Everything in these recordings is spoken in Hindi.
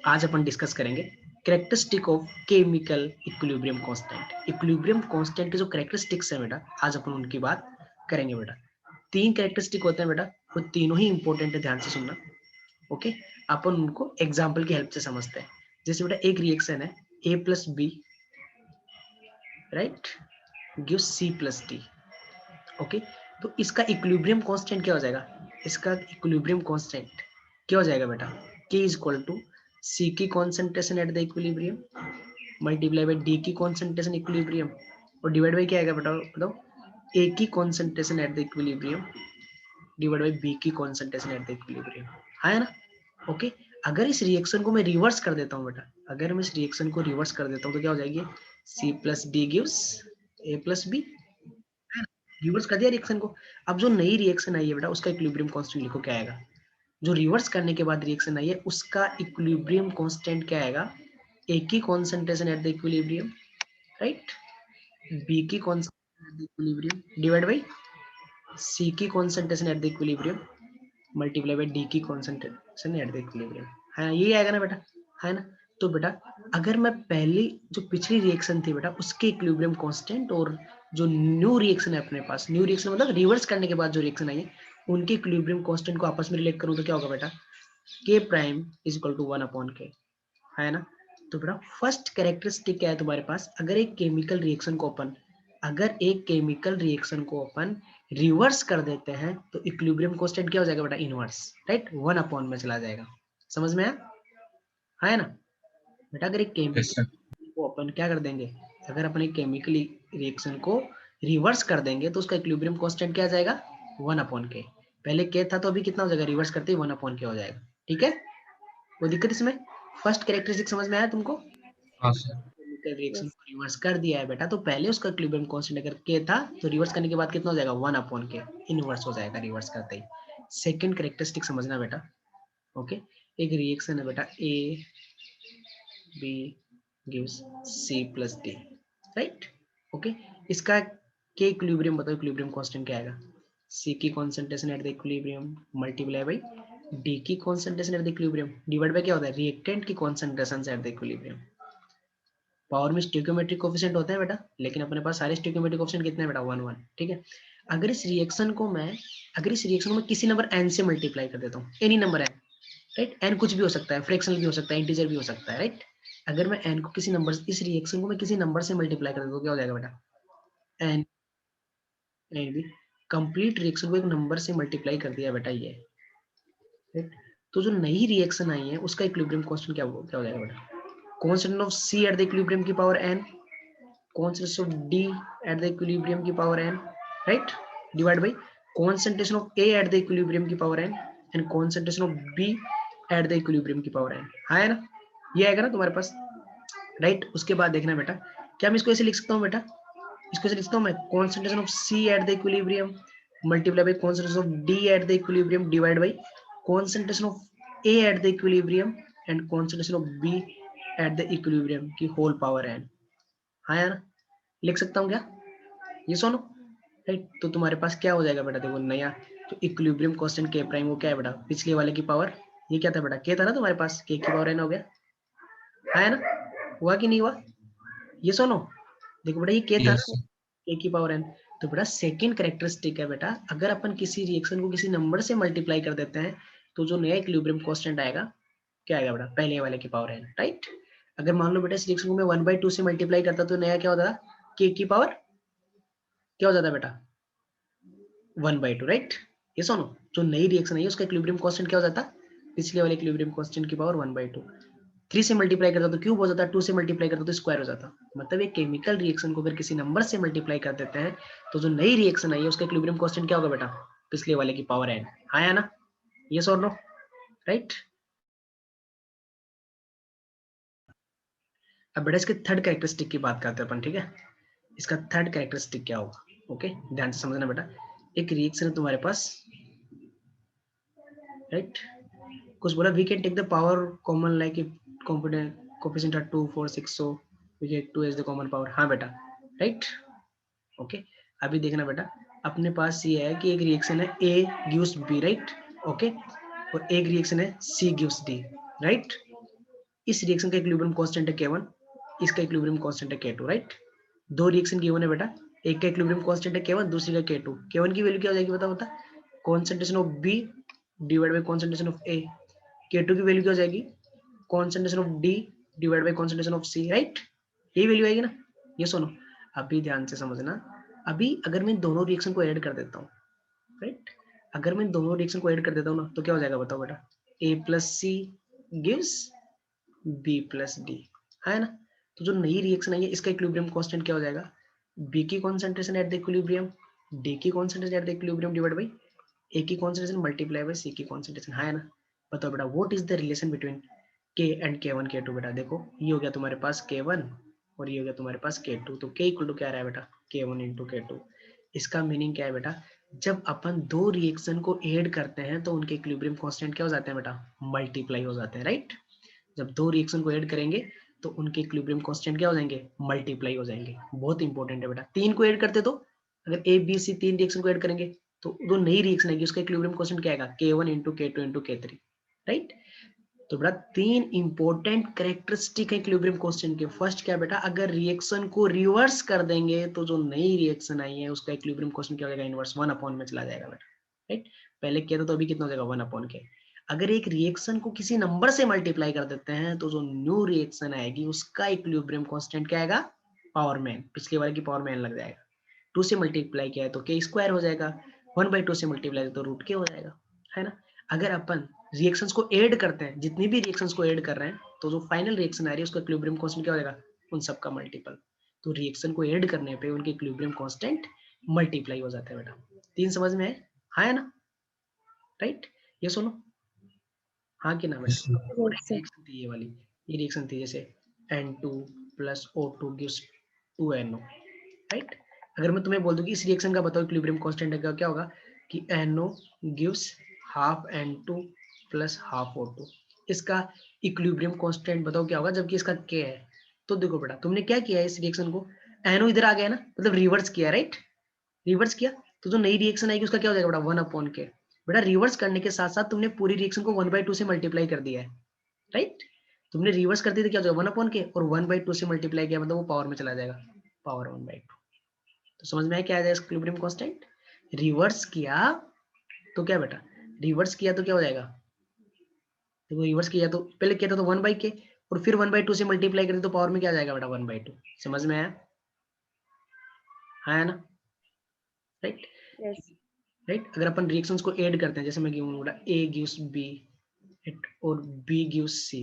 आज अपन डिस्कस करेंगे characteristic of chemical equilibrium constant. Equilibrium constant के जो कैरेक्टरिस्टिक्स है बेटा, आज अपन उनकी बात करेंगे बेटा। 3 कैरेक्टरिस्टिक होते हैं बेटा, वो तीनों ही इंपॉर्टेंट है, ध्यान से सुनना। ओके, अपन उनको एग्जाम्पल की हेल्प से समझते हैं। जैसे बेटा एक रिएक्शन है A plus B, right, give C plus D. Okay, तो इसका इक्विलिब्रियम कांस्टेंट क्या हो जाएगा? इसका इक्विलिब्रियम कांस्टेंट क्या हो जाएगा बेटा? K is equal to C की concentration at the equilibrium multiply by D की कॉन्सेंट्रेशन इक्विलिब्रियम और डिवाइड बाई क्या आएगा बेटा? बताओ, ए की concentration at the equilibrium divide by B की कॉन्सेंट्रेशन एट द इक्विलिब्रियम, है ना? ओके, अगर इस रिएक्शन को मैं रिवर्स कर देता हूँ बेटा, अगर मैं इस रिएक्शन को रिवर्स कर देता हूँ तो क्या हो जाएगी? C plus D gives A plus B. Reverse कर दिया रिएक्शन को। अब जो नई रिएक्शन आई है बेटा, उसका इक्विलिब्रियम कांस्टेंट लिखो क्या आएगा? जो रिवर्स करने के बाद रिएक्शन आई है उसका इक्विलिब्रियम कांस्टेंट क्या आएगा? ए की concentration at the equilibrium, right, B की concentration at the equilibrium divide by C की concentration at the equilibrium multiply by D की कॉन्सेंट्रेशन एट द इक्विलिब्रियम, है ये आएगा ना बेटा? है ना? तो बेटा अगर मैं पहली जो पिछली रिएक्शन थी बेटा उसके इक्विलिब्रियम कांस्टेंट और जो न्यू रिएक्शन है अपने पास, न्यू रिएक्शन मतलब रिवर्स करने के बाद जो रिएक्शन आई है उनके इक्विलिब्रियम कांस्टेंट को आपस में रिलेट करूं तो क्या होगा बेटा? K prime is equal to 1 upon K, है ना? तो बेटा फर्स्ट कैरेक्टरिस्टिक क्या है तुम्हारे पास? अगर एक केमिकल रिएक्शन को अपन रिवर्स कर देते हैं तो इक्विलिब्रियम कांस्टेंट क्या हो जाएगा बेटा? इनवर्स, राइट, 1 अपॉन में चला जाएगा। समझ में आया? है ना बेटा? अगर एक Yes, sir. केमिकल को अपन क्या कर देंगे, अगर अपन एक केमिकल रिएक्शन को रिवर्स कर देंगे तो उसका इक्विलिब्रियम कांस्टेंट क्या आ जाएगा? 1 अपॉन के। पहले के था तो अभी कितना हो जाएगा? रिवर्स करते ही 1 अपॉन के हो जाएगा। ठीक है, कोई दिक्कत इसमें? फर्स्ट कैरेक्टरिस्टिक समझ में आया तुमको? हाँ सर. केमिकल रिएक्शन को रिवर्स कर दिया है बेटा, तो पहले उसका इक्विलिब्रियम कांस्टेंट अगर के था तो रिवर्स करने के बाद कितना हो जाएगा? 1 अपॉन के, इनवर्स हो जाएगा रिवर्स करते ही। सेकंड कैरेक्टरिस्टिक समझना बेटा। ओके, एक रिएक्शन है बेटा A B gives C plus D, right. Okay, इसका के इक्विलिब्रियम बताओ, इक्विलिब्रियम कांस्टेंट क्या आएगा? सी की concentration at the equilibrium multiply by D की concentration at the equilibrium divide by क्या होता है? रिएक्टेंट की concentration at the equilibrium. Power में स्टोइकियोमेट्रिक कोएफिशिएंट होते हैं बेटा, लेकिन अपने पास सारे स्टोइकियोमेट्रिक कोएफिशिएंट कितने हैं बेटा? 1 1, ठीक है। अगर इस रिएक्शन को मैं किसी नंबर n से मल्टीप्लाई कर देता हूँ, any number n, right, n कुछ भी हो सकता है, फ्रैक्शनल भी हो सकता है, इंटीजर भी हो सकता है, राइट। अगर मैं n को किसी नंबर, इस रिएक्शन को मैं किसी नंबर से मल्टीप्लाई कर देता हूँ, क्या हो जाएगा बेटा? n एंड भी कंप्लीट रिएक्शन को एक नंबर से मल्टीप्लाई कर दिया बेटा ये, राइट। तो जो नई रिएक्शन आई है उसका इक्विलिब्रियम कांस्टेंट क्या हो जाएगा बेटा? Constant of c at the equilibrium की power n, constant of d at the equilibrium की power n, right, divide by concentration of a at the equilibrium की power n and concentration of b at the equilibrium की पावर n, है ना? ये आएगा ना तुम्हारे पास, राइट। उसके बाद देखना बेटा, क्या मैं इसको ऐसे लिख सकता हूँ बेटा? इसको ऐसे लिख सकता हूँ मैं, concentration of c at the equilibrium multiply by concentration of d at the equilibrium divide by concentration of a at the equilibrium and concentration of b at the equilibrium की होल पावर n, हाँ यार, लिख सकता हूँ क्या? ये सुनो, राइट। तो तुम्हारे पास क्या हो जाएगा बेटा? देखो नया तो इक्विलिब्रियम कांस्टेंट के प्राइम वो क्या है बेटा? पिछले वाले की पावर, ये क्या था बेटा? के था ना तुम्हारे पास, के की पावर n हो गया, है ना? हुआ कि नहीं हुआ? ये सुनो, देखो बेटा ये के था Yes, ना, sir. के की पावर n। तो बेटा सेकंड कैरेक्टरिस्टिक है बेटा, अगर अपन किसी रिएक्शन को किसी नंबर से मल्टीप्लाई कर देते हैं तो जो नया इक्विलिब्रियम कांस्टेंट आएगा क्या आएगा बेटा? पहले वाले की पावर n, राइट। अगर मान लो बेटा इस रिएक्शन को मैं 1/2 से मल्टीप्लाई करता तो नया क्या होता? के की पावर क्या हो जाता बेटा? 1/2, राइट। ये सुनो, जो नई रिएक्शन है उसका इक्विलिब्रियम कांस्टेंट क्या हो जाता? पिछले वाले इक्विलिब्रियम कांस्टेंट की पावर 1/2। 3 से मल्टीप्लाई करता तो क्यूब हो जाता, 2 से मल्टीप्लाई करता तो स्क्वायर हो जाता। मतलब एक केमिकल रिएक्शन को अगर किसी नंबर से मल्टीप्लाई कर देते हैं तो जो नई रिएक्शन आई है उसका इक्विलिब्रियम कांस्टेंट क्या होगा बेटा? पिछले वाले की पावर n, हाँ या ना? यस और नो, राइट। अब बेटा इसके थर्ड कैरेक्टरिस्टिक की बात करते हैं अपन, ठीक है। इसका थर्ड कैरेक्टरिस्टिक क्या होगा? ओके, ध्यान से समझना बेटा। एक रिएक्शन है तुम्हारे पास, राइट, कुछ बोला we can take the power common like component coefficient are 2 4 6, so we get 2 as the common power, हाँ बेटा, राइट। ओके, अभी देखना बेटा, अपने पास ये है कि एक रिएक्शन है A gives B, right, okay, और एक रिएक्शन है सी गिव्स डी, राइट। इस रिएक्शन का इक्विलिब्रियम कांस्टेंट है K1, इसका इक्विलिब्रियम कांस्टेंट है K2, राइट। दो रिएक्शन गिवन है बेटा, एक का इक्विलिब्रियम कांस्टेंट है K1, दूसरी का K2। K1 की वैल्यू क्या हो जाएगी बता, concentration of B divide by concentration of A। K2 की वैल्यू क्या हो जाएगी, concentration of D divide by concentration of C, right. यही वैल्यू आएगी ना। ये सुनो अभी ध्यान से समझना, अभी अगर मैं दोनों रिएक्शन को ऐड कर देता हूँ, राइट, अगर मैं दोनों रिएक्शन को ऐड कर देता हूँ ना, तो क्या हो जाएगा बताओ बेटा, A plus C gives B plus D, है ना। तो जो नई रिएक्शन आई है इसका इक्विलिब्रियम कांस्टेंट क्या हो जाएगा, B की concentration at the equilibrium, D की concentration at the equilibrium divide by A की कॉन्सेंट्रेशन मल्टीप्लाई बाई C की कॉन्सेंट्रेशन, है ना। बताओ बेटा what is the relation between K and K1 K2। बेटा देखो ये हो गया तुम्हारे पास K1 और ये हो गया तुम्हारे पास K2, तो K इक्वल टू क्या आ रहा है बेटा, K1 इंटू K2। इसका मीनिंग क्या है बेटा, जब अपन दो रिएक्शन को ऐड करते हैं तो उनके इक्विलिब्रियम कांस्टेंट क्या हो जाते हैं बेटा, मल्टीप्लाई हो जाते हैं, राइट। जब दो रिएक्शन को ऐड करेंगे तो उनके इक्विलिब्रियम कांस्टेंट क्या हो जाएंगे, मल्टीप्लाई हो जाएंगे। बहुत इंपॉर्टेंट है बेटा। तीन को ऐड करते तो अगर ए बी सी तीन रिएक्शन को ऐड करेंगे तो जो नई रिएक्शन आएगी उसका इक्विलिब्रियम कांस्टेंट क्या आएगा, K1 into K2 into K3, right. तो बेटा तीन इंपॉर्टेंट कैरेक्टरिस्टिक है इक्विलिब्रियम कांस्टेंट के। फर्स्ट क्या बेटा, अगर रिएक्शन को रिवर्स कर देंगे तो जो नई रिएक्शन आई है उसका इक्विलिब्रियम कांस्टेंट क्या हो जाएगा, इनवर्स 1 अपॉन में चला जाएगा बेटा, राइट। पहले किया था तो अभी कितना हो जाएगा, 1 अपॉन के। अगर एक रिएक्शन को किसी नंबर से मल्टीप्लाई कर देते हैं तो जो न्यू रिएक्शन आएगी उसका इक्विलिब्रियम कांस्टेंट क्या आएगा, पावर में, पिछले वाले की पावर में लग जाएगा। 2 से मल्टीप्लाई किया है तो के स्क्वायर हो जाएगा, 1/2 से मल्टीप्लाई तो रूट के हो जाएगा, है ना। अगर अपन रिएक्शंस को ऐड करते हैं, जितनी भी रिएक्शंस को ऐड कर रहे हैं, तो जो फाइनल रिएक्शन आ रही है उसका इक्विलिब्रियम कांस्टेंट क्या हो जाएगा, उन सब का मल्टीपल। तो रिएक्शन को ऐड करने पे उनके इक्विलिब्रियम कांस्टेंट मल्टीप्लाई हो जाता है बेटा। तीन समझ में है, हाँ है ना, राइट। ये सुनो, हाँ कि ना बेटा। और एक रिएक्शन थी ये वाली, ये रिएक्शन थी जैसे N2 plus O2 gives 2NO, right. अगर मैं तुम्हें बोल दूं कि इस रिएक्शन का बताओ इक्विलिब्रियम कांस्टेंट है, क्या होगा कि NO gives half N2 plus half O2। इसका इक्विलिब्रियम कांस्टेंट बताओ क्या होगा, जबकि इसका K है। तो देखो बेटा तुमने क्या किया है, इस रिएक्शन को NO इधर आ गया ना, मतलब रिवर्स किया, राइट, रिवर्स किया। तो जो नई रिएक्शन आएगी उसका क्या हो जाएगा बेटा, 1 अपॉन के। बेटा रिवर्स करने के साथ साथ तुमने पूरी रिएक्शन को 1/2 से मल्टीप्लाई कर दिया है, राइट। तुमने रिवर्स कर दिया तो क्या हो जाएगा, 1 अपॉन के, और 1/2 से मल्टीप्लाई किया मतलब वो पावर में चला जाएगा, पावर 1/2। तो समझ में आया क्या आ जाएगा इक्विलिब्रियम कांस्टेंट। रिवर्स किया तो क्या बेटा, रिवर्स किया तो क्या हो जाएगा, देखो रिवर्स किया तो पहले किया था तो 1/k और फिर 1/2 से मल्टीप्लाई करें तो पावर में क्या आ जाएगा बेटा, 1/2। समझ में आया, हाँ है ना, राइट। Yes. राइट। अगर अपन रिएक्शंस को ऐड करते हैं, जैसे मैं गिवन बोला A गिव्स B और B गिव्स C,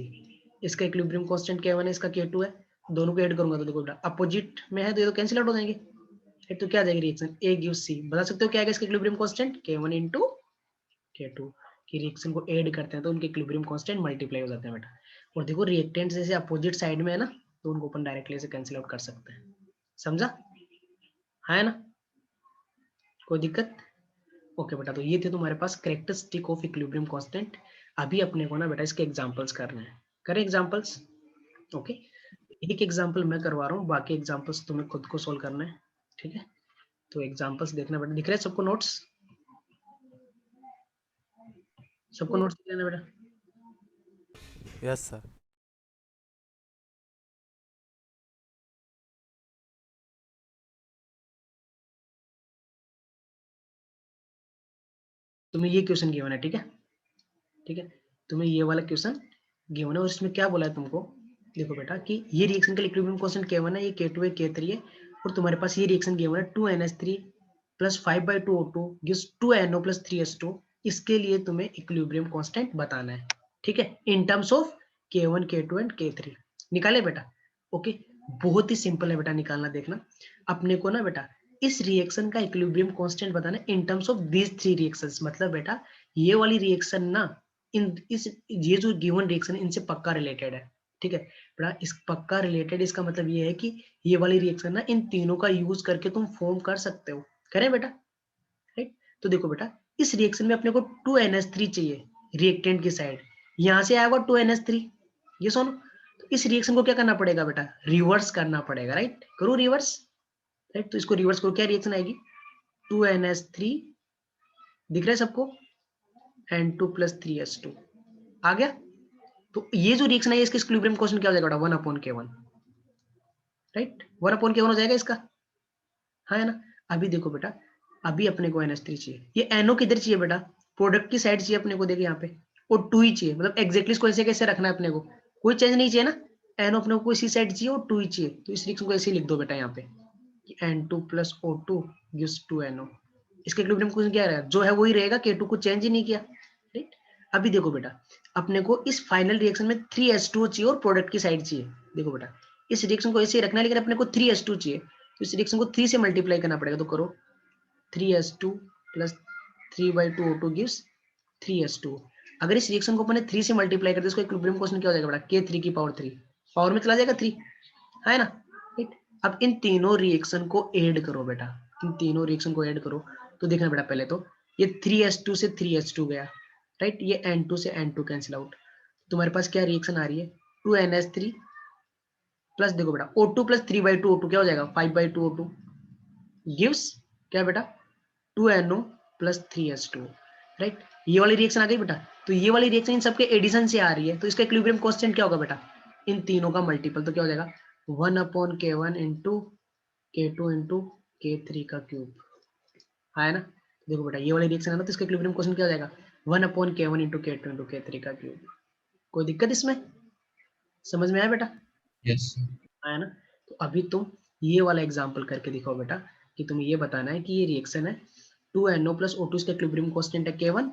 इसका इक्विलिब्रियम कांस्टेंट K1 है, इसका K2 है। दोनों को ऐड करूंगा तो देखो बेटा अपोजिट में है तो ये तो कैंसिल आउट हो जाएंगे, तो क्या आ जाएगी रिएक्शन A गिव्स C। बता सकते हो क्या आएगा इसका equilibrium constant, K1 into K2। की रिएक्शन को ऐड करते हैं तो उनके इक्विलिब्रियम कांस्टेंट मल्टीप्लाई हो जाते हैं बेटा। और देखो रिएक्टेंट जैसे अपोजिट साइड में है ना, तो उनको अपन डायरेक्टली से कैंसिल आउट कर सकते हैं। समझा, है ना, कोई दिक्कत। ओके बेटा, तो ये थे तुम्हारे पास कैरेक्टरिस्टिक ऑफ इक्विलिब्रियम कांस्टेंट। अभी अपने को ना बेटा इसके एग्जांपल्स करने हैं, करें एग्जांपल्स। ओके, एक एग्जांपल मैं करवा रहा हूँ, बाकी एग्जांपल्स तुम्हें खुद को सोल्व करना है, ठीक है। तो एग्जांपल्स देखना बेटा, दिख रहे हैं सबको नोट्स, सबको नोट्स दिख रहे हैं बेटा। Yes sir. तुम्हें ये क्वेश्चन गिवन है, ठीक है, ठीक है। तुम्हें ये वाला क्वेश्चन गिवन है और इसमें क्या बोला है तुमको, देखो बेटा कि ये रिएक्शन का इक्विलिब्रियम कांस्टेंट K1 है, ये K2 है, K3 है, और तुम्हारे पास ये रिएक्शन गिवन है 2NH3 plus 5/2 O2 gives 2NO plus 3H2। इसके लिए तुम्हें इक्विलिब्रियम कांस्टेंट बताना है, ठीक है, in terms of K1 K2 and K3। निकाले बेटा, ओके। बहुत ही सिंपल है बेटा निकालना, देखना अपने को ना बेटा इस रिएक्शन का इक्विलिब्रियम कांस्टेंट बताना in terms of these three reactions. मतलब बेटा ये वाली रिएक्शन ना इन इस ये जो गिवन रिएक्शन इनसे पक्का रिलेटेड है, ठीक है बेटा। इस पक्का रिलेटेड इसका मतलब ये है कि ये वाली रिएक्शन ना इन तीनों का यूज करके तुम फॉर्म कर सकते हो, करें बेटा, राइट। तो देखो बेटा इस रिएक्शन में अपने को 2NH3 चाहिए रिएक्टेंट की साइड, यहां से आएगा 2NH3, ये सुनो। तो इस रिएक्शन को क्या करना पड़ेगा बेटा, रिवर्स करना पड़ेगा, राइट। करो रिवर्स, राइट। तो इसको रिवर्स करो, क्या रिएक्शन आएगी, 2NH3 दिख रहा है सबको, N2 प्लस 3H2 आ गया। तो ये जो रिएक्शन है इसका इक्विलिब्रियम कांस्टेंट क्या हो जाएगा बेटा 1/k1, राइट 1/k1 हो जाएगा इसका, हाँ है ना। अभी देखो बेटा, अभी अपने को NH3 चाहिए, ये NO किधर चाहिए बेटा, प्रोडक्ट की साइड चाहिए अपने को, देखिए यहाँ पे और 2 ही चाहिए, मतलब एग्जैक्टली इसको ऐसे कैसे रखना है अपने को, कोई चेंज नहीं चाहिए ना, NO अपने को इसी साइड चाहिए और 2 ही चाहिए, तो इस रिएक्शन को ऐसे ही लिख दो बेटा यहाँ पे N2 + O2 gives 2NO। इसके इक्विलिब्रियम क्वेश्चन क्या रहेगा, जो है वही रहेगा, K2 को चेंज ही नहीं किया, राइट। अभी देखो बेटा, अपने को इस फाइनल रिएक्शन में 3H2 चाहिए और प्रोडक्ट की साइड चाहिए। देखो बेटा, इस रिएक्शन को ऐसे ही रखना है, लेकिन अपने को 3H2 चाहिए, तो इस रिएक्शन को 3 से मल्टीप्लाई करना पड़ेगा, तो करो 3H2 + 3/2O2 gives 3H2। अगर इस रिएक्शन को अपने 3 से मल्टीप्लाई करते इसको इक्विलिब्रियम क्वेश्चन क्या हो जाएगा बेटा, K3 की पावर 3, पावर में चला जाएगा 3, है ना, राइट। अब इन तीनों रिएक्शन को ऐड करो बेटा, इन तीनों रिएक्शन को ऐड करो, तो देखना बेटा पहले तो ये 3H2 से 3H2 गया, राइट, ये N2 से N2 कैंसिल आउट, तुम्हारे पास क्या रिएक्शन आ रही है 2NH3 प्लस, देखो बेटा O2 + 3/2O2 क्या हो जाएगा 5/2O2 गिव्स क्या बेटा 2NO + 3H2, राइट। ये वाली रिएक्शन आ गई बेटा, तो ये वाली रिएक्शन इन सबके एडिशन से आ रही है, तो इसका इक्विलिब्रियम कांस्टेंट क्या होगा बेटा, इन तीनों का मल्टीपल, तो क्या हो जाएगा 1/k1 * K2 * K3 का क्यूब, है ना। देखो बेटा ये वाली रिएक्शन है ना, तो इसका इक्विलिब्रियम क्वेश्चन क्या हो जाएगा 1/k1 * K2 * K3 का क्यूब। कोई दिक्कत इसमें, समझ में आया बेटा, यस है ना। तो अभी तुम ये वाला एग्जांपल करके दिखाओ बेटा, कि तुम्हें ये बताना है कि ये रिएक्शन है 2NO + O2, इसका इक्विलिब्रियम कांस्टेंट है K1,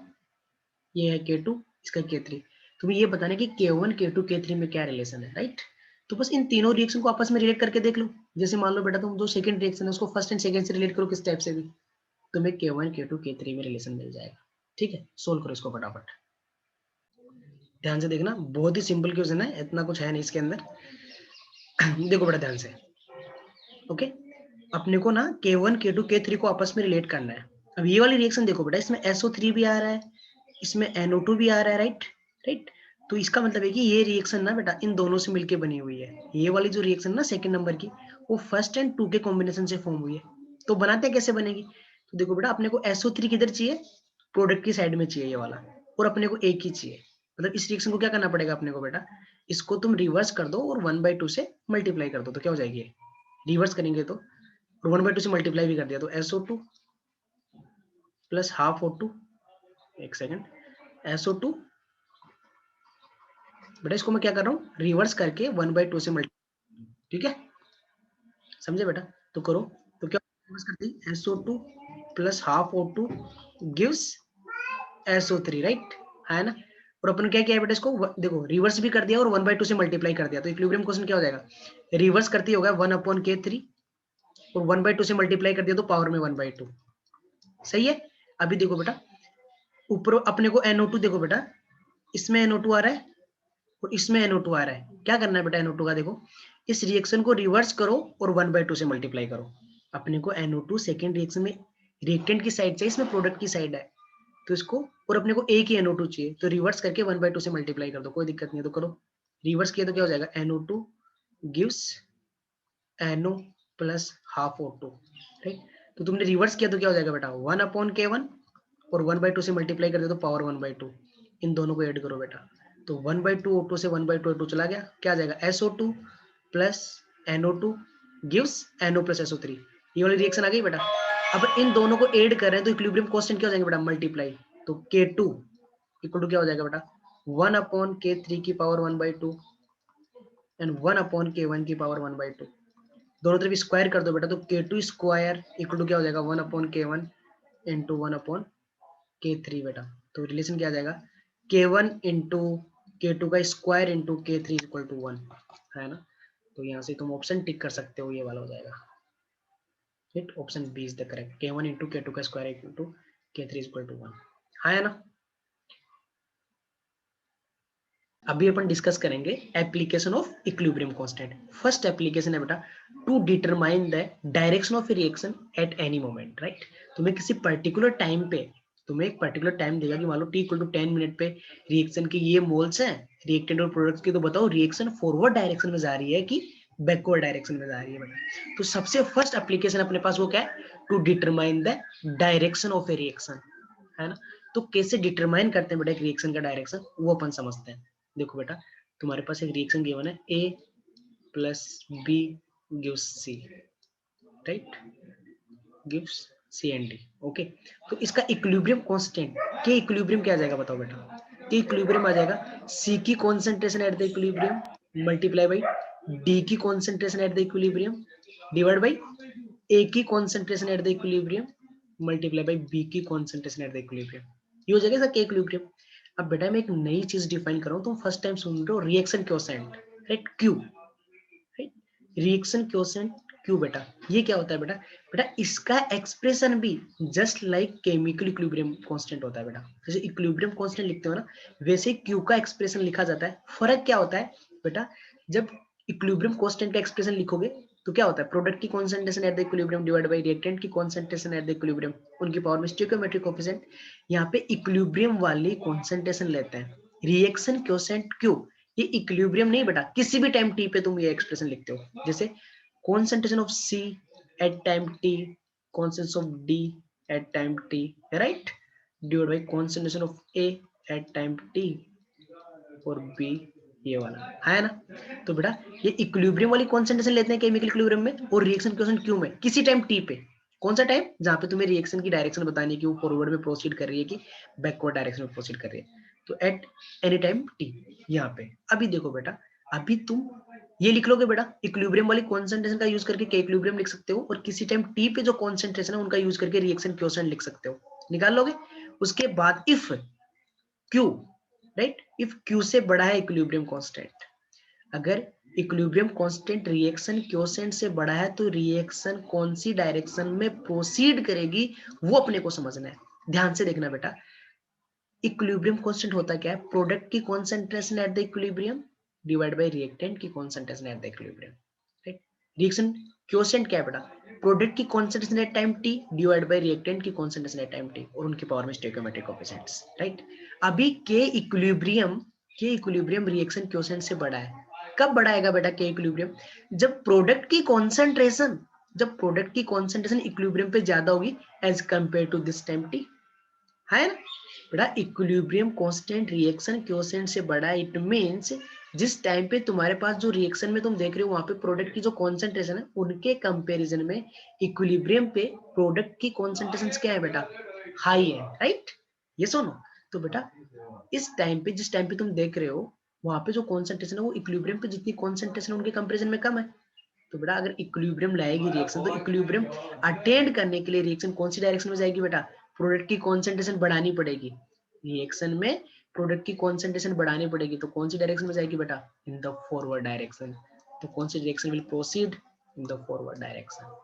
ये है K2, इसका K3, तुम्हें ये बताना है कि K1 K2 K3 में क्या रिलेशन है, राइट। तो बस इन तीनों रिएक्शन को आपस में रिलेट करके देख लो, जैसे मान लो बेटा तुम जो सेकंड रिएक्शन है उसको फर्स्ट एंड सेकंड से रिलेट करो, किस टाइप से भी, तुम्हें K1 K2 K3 में रिलेशन मिल जाएगा, ठीक है। सोल्व करो इसको फटाफट, ध्यान से देखना, बहुत ही सिंपल क्वेश्चन है, इतना कुछ है नहीं इसके अंदर। देखो बेटा ध्यान से, ओके, अपने को ना K1 K2 K3 को आपस में रिलेट करना है। अब ये वाली रिएक्शन देखो बेटा, इसमें SO3 भी आ रहा है, इसमें NO2 भी आ रहा है, राइट राइट। तो इसका मतलब है कि ये रिएक्शन ना बेटा इन दोनों से मिलके बनी हुई है, ये वाली जो रिएक्शन ना सेकंड नंबर की, वो फर्स्ट एंड 2 के कॉम्बिनेशन से फॉर्म हुई है। तो बनाते हैं कैसे बनेगी, तो देखो बेटा अपने को SO3 किधर चाहिए, प्रोडक्ट की साइड में चाहिए ये वाला, और अपने को एक ही चाहिए, मतलब इस रिएक्शन को क्या करना पड़ेगा अपने को बेटा, इसको तुम रिवर्स कर दो और 1/2 से मल्टीप्लाई कर दो, तो क्या हो जाएगी, रिवर्स करेंगे तो, और 1/2 से मल्टीप्लाई भी कर दिया तो SO2 + हाफ O2, एक सेकंड, SO2 बेटा, इसको मैं क्या कर रहा हूँ रिवर्स करके 1/2 से मल्टीप्लाई, ठीक है, समझे बेटा। तो करो, तो क्या रिवर्स करते हैं SO2 + half O2 gives SO3, right, है ना। और अपन क्या किया बेटा, इसको देखो रिवर्स भी कर दिया और 1/2 से मल्टीप्लाई कर दिया, तो इक्विलिब्रियम क्वेश्चन क्या हो जाएगा, रिवर्स करते ही होगा 1/k3 और 1/2 से मल्टीप्लाई कर दिया तो पावर में 1/2, सही है। अभी देखो बेटा ऊपर अपने को NO2, देखो बेटा इसमें NO2 आ रहा है और इसमें NO2 आ रहा है, क्या करना है बेटा NO2 का, देखो इस रिएक्शन को रिवर्स करो और 1/2 से मल्टीप्लाई करो, अपने को NO2 सेकेंड रिएक्शन में रिएक्टेंट की साइड से, इसमें प्रोडक्ट की साइड है, तो इसको, और अपने को एक ही NO2 चाहिए, तो रिवर्स करके 1/2 से मल्टीप्लाई कर दो, कोई दिक्कत नहीं है, तो करो रिवर्स किया तो क्या हो जाएगा NO2 gives NO + half O2, right. तो तुमने रिवर्स किया तो क्या हो जाएगा बेटा 1/k1 और 1/2 से मल्टीप्लाई कर दे तो पावर 1/2, इन दोनों को ऐड करो बेटा, तो 1/2 O2 से 1/2 O2 चला गया, क्या आ जाएगा SO2 + NO2 gives NO + SO3, ये वाली रिएक्शन आ गई बेटा। अब इन दोनों को ऐड कर रहे हैं तो इक्विलिब्रियम कांस्टेंट क्या हो जाएगा बेटा मल्टीप्लाई, तो K2 = क्या हो जाएगा बेटा 1/k3 की पावर 1/2 एंड 1/k1 की पावर 1/2, दोनों तरफ स्क्वायर कर दो बेटा, तो K2 स्क्वायर = क्या हो जाएगा 1/k1 * 1/k3 बेटा। तो रिलेशन क्या आ जाएगा K1 * K2 का स्क्वायर * K3 = 1, है ना। तो यहाँ से तुम ऑप्शन टिक कर सकते हो, ये वाला हो जाएगा, right, option B is the correct, K1 * K2 का स्क्वायर * K3 = 1, है ना। अभी अपन डिस्कस करेंगे application of equilibrium constant. First application है बेटा to determine the direction of a reaction at any moment, right. तुम्हें किसी पर्टिकुलर टाइम पे, तुम्हें एक पर्टिकुलर टाइम देगा कि मान लो t = 10 मिनट पे रिएक्शन के ये मोल्स हैं रिएक्टेंट और प्रोडक्ट्स की, तो बताओ रिएक्शन फॉरवर्ड डायरेक्शन में जा रही है कि बैकवर्ड डायरेक्शन में जा रही है बेटा। तो सबसे फर्स्ट एप्लीकेशन अपने पास वो क्या है, to determine the direction of a reaction, है ना। तो कैसे डिटरमाइन करते हैं बेटा एक रिएक्शन का डायरेक्शन, वो अपन समझते हैं। देखो बेटा, तुम्हारे पास एक रिएक्शन गिवन है, A plus B gives C, right, gives CND। Okay, तो इसका इक्विलिब्रियम कांस्टेंट के इक्विलिब्रियम क्या आ जाएगा बताओ बेटा? के इक्विलिब्रियम आ जाएगा C की concentration at the equilibrium multiply by D की concentration at the equilibrium divide by A की concentration at the equilibrium multiply by B की कॉन्सेंट्रेशन एट द इक्विलिब्रियम। ये हो जाएगा इसका के इक्विलिब्रियम। अब बेटा मैं एक नई चीज डिफाइन कर रहा हूँ, तुम फर्स्ट टाइम सुन रहे हो, reaction quotient, right, Q, right, reaction quotient Q बेटा, ये क्या होता है बेटा? बेटा इसका एक्सप्रेशन भी just like chemical equilibrium constant होता है बेटा। जैसे इक्विलिब्रियम कांस्टेंट लिखते हो ना, वैसे ही Q का एक्सप्रेशन लिखा जाता है। फर्क क्या होता है बेटा? जब इक्विलिब्रियम कांस्टेंट का एक्सप्रेशन लिखोगे तो क्या होता है? प्रोडक्ट की concentration at the equilibrium divide by reactant की कॉन्सेंट्रेशन एट द इक्विलिब्रियम, उनकी पावर में स्टोइकियोमेट्रिक कोएफिशिएंट। यहाँ पे इक्विलिब्रियम वाली कॉन्सेंट्रेशन लेते हैं, रिएक्शन क्वोशिएंट Q। ये इक्विलिब्रियम नहीं बेटा, किसी भी टाइम t पे तुम ये एक्सप्रेशन लिखते हो, जैसे concentration of C at time t, concentration of D at time t, right, divided by concentration of A at time t और B, ये वाला है ना। तो बेटा ये इक्विलिब्रियम वाली कॉन्सेंट्रेशन लेते हैं केमिकल इक्विलिब्रियम में, और रिएक्शन क्वोशिएंट Q में किसी टाइम t पे। कौन सा टाइम? जहां पे तुम्हें रिएक्शन की डायरेक्शन बतानी है कि वो फॉरवर्ड में प्रोसीड कर रही है कि बैकवर्ड डायरेक्शन में प्रोसीड कर रही है। तो एट एनी टाइम t यहाँ पे। अभी देखो बेटा, अभी तुम ये लिख लोगे बेटा, इक्विलिब्रियम वाली कॉन्सेंट्रेशन का यूज करके के इक्विलिब्रियम लिख सकते हो, और किसी टाइम t पे जो कॉन्सेंट्रेशन है उनका यूज करके रिएक्शन क्वोशिएंट लिख सकते हो, निकाल लोगे। उसके बाद if Q, right, if Q से बड़ा है इक्विलिब्रियम कांस्टेंट, अगर इक्विलिब्रियम कांस्टेंट रिएक्शन क्वोशिएंट से बड़ा है तो रिएक्शन कौन सी डायरेक्शन में प्रोसीड करेगी वो अपने को समझना है। ध्यान से देखना बेटा, इक्विलिब्रियम कांस्टेंट होता क्या है? प्रोडक्ट की concentration at the equilibrium divide by reactant की concentration at the equilibrium, right. Reaction quotient क्या है बेटा? प्रोडक्ट की concentration at time t divide by reactant की कॉन्सेंट्रेशन एट टाइम t और उनकी पावर में स्टोइकियोमेट्रिक कोएफिशिएंट्स, राइट। अभी के इक्विलिब्रियम रिएक्शन क्वोशिएंट से बड़ा है। कब बढ़ाएगा बेटा के इक्विलिब्रियम? जब प्रोडक्ट की कॉन्सेंट्रेशन इक्विलिब्रियम पे ज्यादा होगी as compare to this time t, है ना बेटा। इक्विलिब्रियम कांस्टेंट रिएक्शन क्वोशिएंट से बड़ा है, इट मींस जिस टाइम पे तुम्हारे पास जो रिएक्शन में तुम देख रहे हो वहां पे प्रोडक्ट की जो कॉन्सेंट्रेशन है उनके कंपैरिजन में इक्विलिब्रियम पे प्रोडक्ट की कॉन्सेंट्रेशन क्या है बेटा? हाई है, राइट। ये सुनो, तो बेटा इस टाइम पे जिस टाइम पे तुम देख रहे हो वहां पे जो कॉन्सेंट्रेशन है वो इक्विलिब्रियम पे जितनी कॉन्सेंट्रेशन उनके कंपैरिजन में कम है। तो बेटा अगर इक्विलिब्रियम लाएगी रिएक्शन तो इक्विलिब्रियम अटेंड करने के लिए रिएक्शन कौन सी डायरेक्शन में जाएगी बेटा? प्रोडक्ट की कॉन्सेंट्रेशन बढ़ानी पड़ेगी। रिएक्शन में प्रोडक्ट की कॉन्सेंट्रेशन बढ़ानी पड़ेगी तो कौन सी डायरेक्शन में जाएगी बेटा? In the forward direction. तो कौन सी direction will proceed? In the forward direction.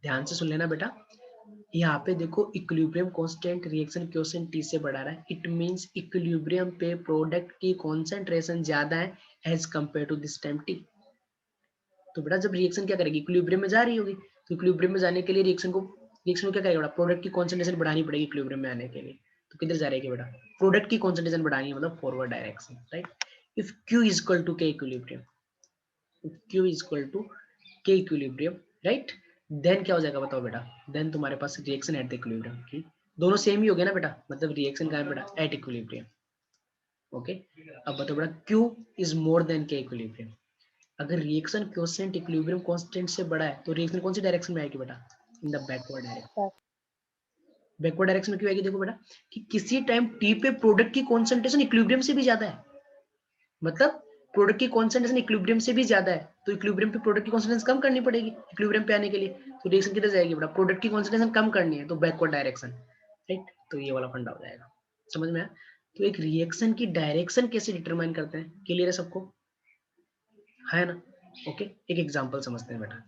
ध्यान से सुन लेना बेटा, यहाँ पे देखो equilibrium constant reaction quotient t से बढ़ा रहा है, इट मींस इक्विलिब्रियम पे प्रोडक्ट की कॉन्सेंट्रेशन ज्यादा है as compare to this time t। तो बेटा जब रिएक्शन क्या करेगी? इक्विलिब्रियम में जा रही होगी, तो इक्विलिब्रियम में जाने के लिए रिएक्शन को क्या करेगा बेटा? प्रोडक्ट की कॉन्सेंट्रेशन बढ़ानी पड़ेगी इक्विलिब्रियम में आने के लिए। तो किधर जा रही है बेटा? प्रोडक्ट की कॉन्सेंट्रेशन बढ़ानी है, मतलब forward direction, right. If Q is equal to K equilibrium, Q is equal to K equilibrium, right, then क्या हो जाएगा बताओ बेटा? देन तुम्हारे पास रिएक्शन एट द इक्विलिब्रियम की दोनों सेम ही हो गया ना बेटा, मतलब रिएक्शन कहाँ है बेटा? At equilibrium. ओके, अब बताओ बेटा Q इज मोर देन के इक्विलिब्रियम। अगर रिएक्शन क्वोशिएंट इक्विलिब्रियम कांस्टेंट से बड़ा है तो रिएक्शन कौन सी डायरेक्शन में आएगी बेटा? In the backward direction. Backward direction में क्यों आएगी? देखो बेटा कि किसी टाइम t पे प्रोडक्ट की कॉन्सेंट्रेशन इक्विलिब्रियम से भी ज्यादा है, मतलब प्रोडक्ट की कॉन्सेंट्रेशन इक्विलिब्रियम से भी ज्यादा है, तो इक्विलिब्रियम पे प्रोडक्ट की कॉन्सेंट्रेशन कम करनी पड़ेगी इक्विलिब्रियम पे आने के लिए। तो रिएक्शन किधर जाएगी बेटा? प्रोडक्ट की कॉन्सेंट्रेशन कम करनी है तो बैकवर्ड डायरेक्शन, राइट। तो ये वाला फंडा हो जाएगा, समझ में आया? तो एक रिएक्शन की डायरेक्शन कैसे डिटरमाइन करते हैं, क्लियर है सबको? है ना? ओके, एक एग्जांपल समझते हैं बेटा,